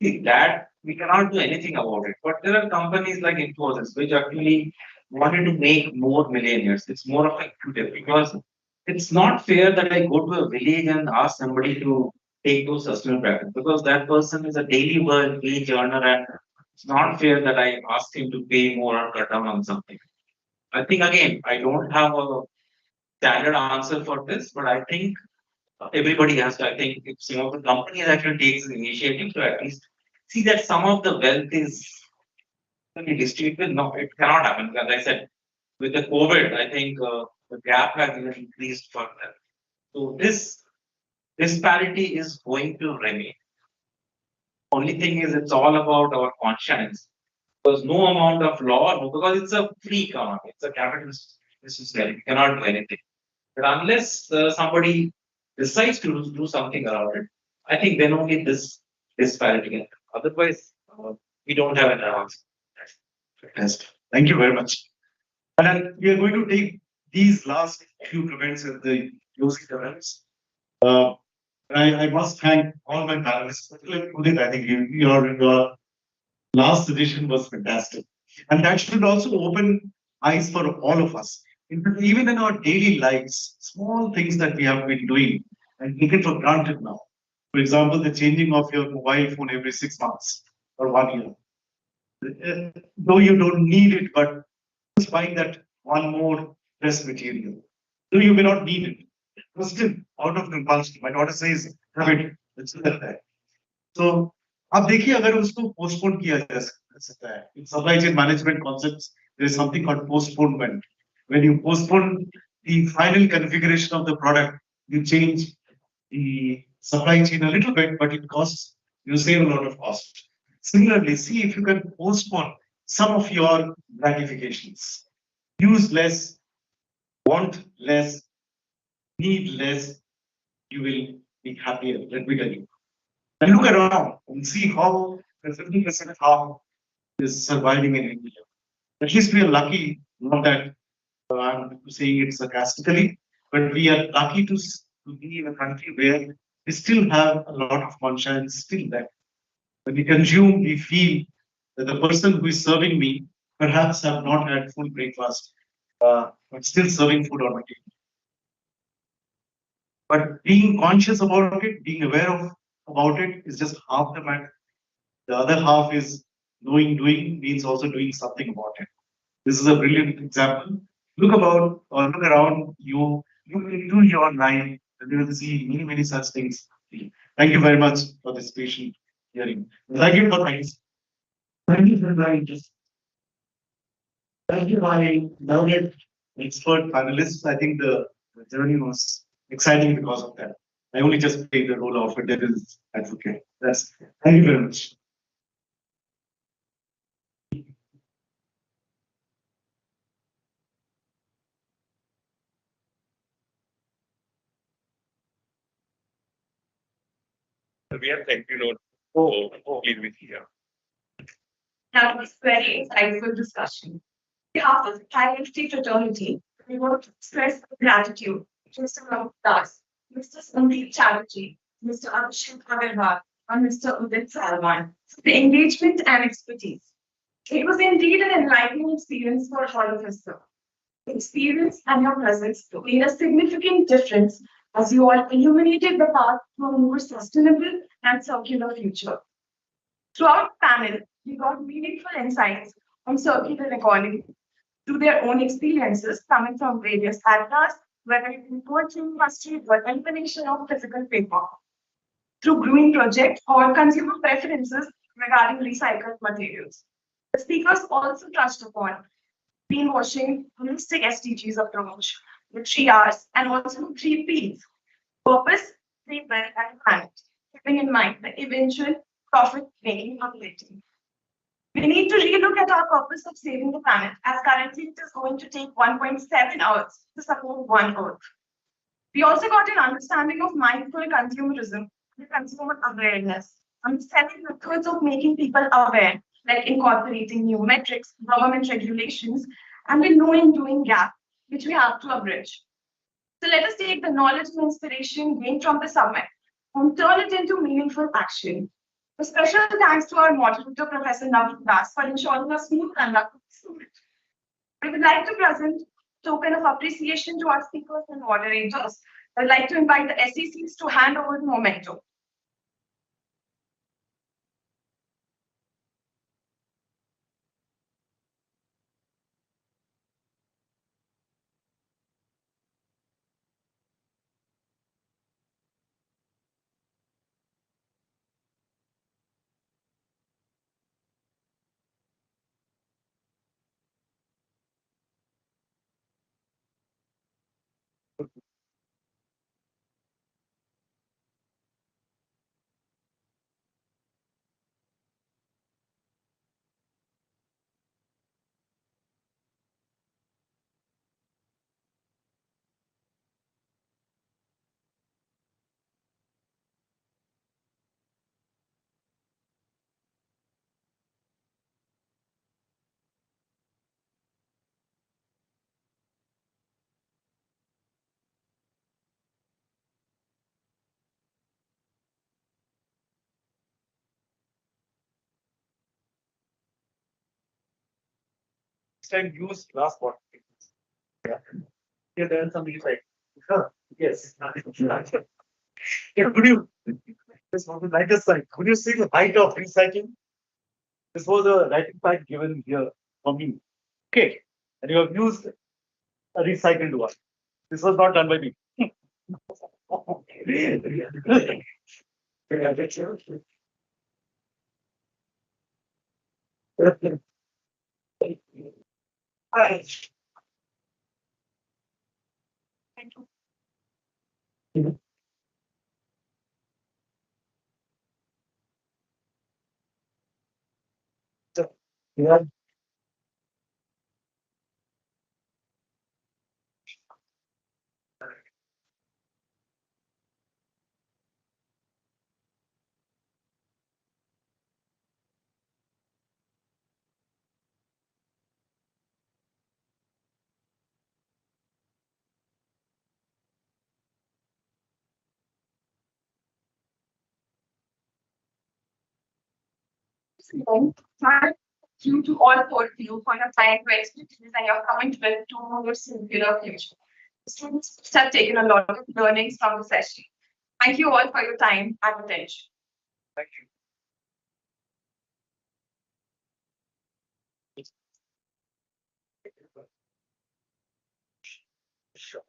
See, that we cannot do anything about it. But there are companies like Infosys which actually wanted to make more millionaires. It's more of a intuitive because it's not fair that I go to a village and ask somebody to take those sustainable practices because that person is a daily wage earner and it's not fair that I ask him to pay more or cut down on something. I think again, I don't have a standard answer for this, but I think everybody has to. I think if some of the companies actually takes the initiative to at least see that some of the wealth is distributed. No, it cannot happen. As I said, with the COVID, I think the gap has even increased further. So this disparity is going to remain. Only thing is, it's all about our conscience. Because no amount of law, no, because it's a free economy, it's a capitalist system. You cannot do anything. But unless somebody decides to do something around it, I think then only this disparity can happen. Otherwise, we don't have an answer. Fantastic. Thank you very much. And then we are going to take these last few comments as the closing comments. I must thank all my panelists, particularly Udit. I think your last edition was fantastic. And that should also open eyes for all of us. Even in our daily lives, small things that we have been doing and taken for granted now. For example, the changing of your mobile phone every 6 months or 1 year. Though you don't need it, but just buying that one more dress material. Though you may not need it. But still, out of compulsion. My daughter says, have it. It's there. So अब देखिए अगर उसको postpone किया जा सकता है in supply chain management concepts there is something called postponement. When you postpone the final configuration of the product, you change the supply chain a little bit, but it costs you save a lot of cost. Similarly, see if you can postpone some of your gratifications. Use less, want less, need less, you will be happier. Let me tell you. And look around and see how the 50% harm is surviving in India. At least we are lucky, not that I'm saying it sarcastically, but we are lucky to be in a country where we still have a lot of conscience still there. When we consume, we feel that the person who is serving me perhaps have not had full breakfast, but still serving food on my table. But being conscious about it, being aware of about it is just half the matter. The other half is doing means also doing something about it. This is a brilliant example. Look about or look around you, look into your life, and you will see many such things. Thank you very much for this patient hearing. Thank you for things. Thank you for my interest. Thank you, my noted expert panelists. I think the journey was exciting because of that. I only just played the role of a devil's advocate. Thank you very much. We have thank you note. Please be here. That was very insightful discussion. On behalf of the IIFT fraternity, we want to express gratitude to Mr. Das, Mr. Sandeep Chatterjee, Mr. Abhishek Agrawal, and Mr. Udit Salman for the engagement and expertise. It was indeed an enlightening experience for all of us, sir. The experience and your presence made a significant difference as you all illuminated the path to a more sustainable and circular future. Throughout the panel, we got meaningful insights on circular economy through their own experiences coming from various areas, whether it be poetry industry or elimination of physical paper, through growing projects or consumer preferences regarding recycled materials. The speakers also touched upon greenwashing, holistic SDGs approach, the 3 Rs, and also the 3 Ps: purpose, people, and planet, keeping in mind the eventual profit-making ability. We need to relook at our purpose of saving the planet, as currently it is going to take 1.7 hours to support one Earth. We also got an understanding of mindful consumerism and consumer awareness, understanding methods of making people aware, like incorporating new metrics, government regulations, and the knowing doing gap, which we have to abridge. So let us take the knowledge and inspiration gained from the summit and turn it into meaningful action. A special thanks to our moderator, Professor Naveen Das, for ensuring a smooth conduct of the summit. We would like to present a token of appreciation to our speakers and moderators. I'd like to invite the SECs to hand over the memento. time use glass bottles. Yeah. Here there are some recycling. Yes. Yeah, could you this was like a side. Could you see the height of recycling? This was a writing pad given here for me. Okay. And you have used a recycled one. This was not done by me. Yeah. Thank you to all four of you for your time, your expertise, and your commitment to your singular future. Students have taken a lot of learnings from the session. Thank you all for your time and attention. Thank you. Sure.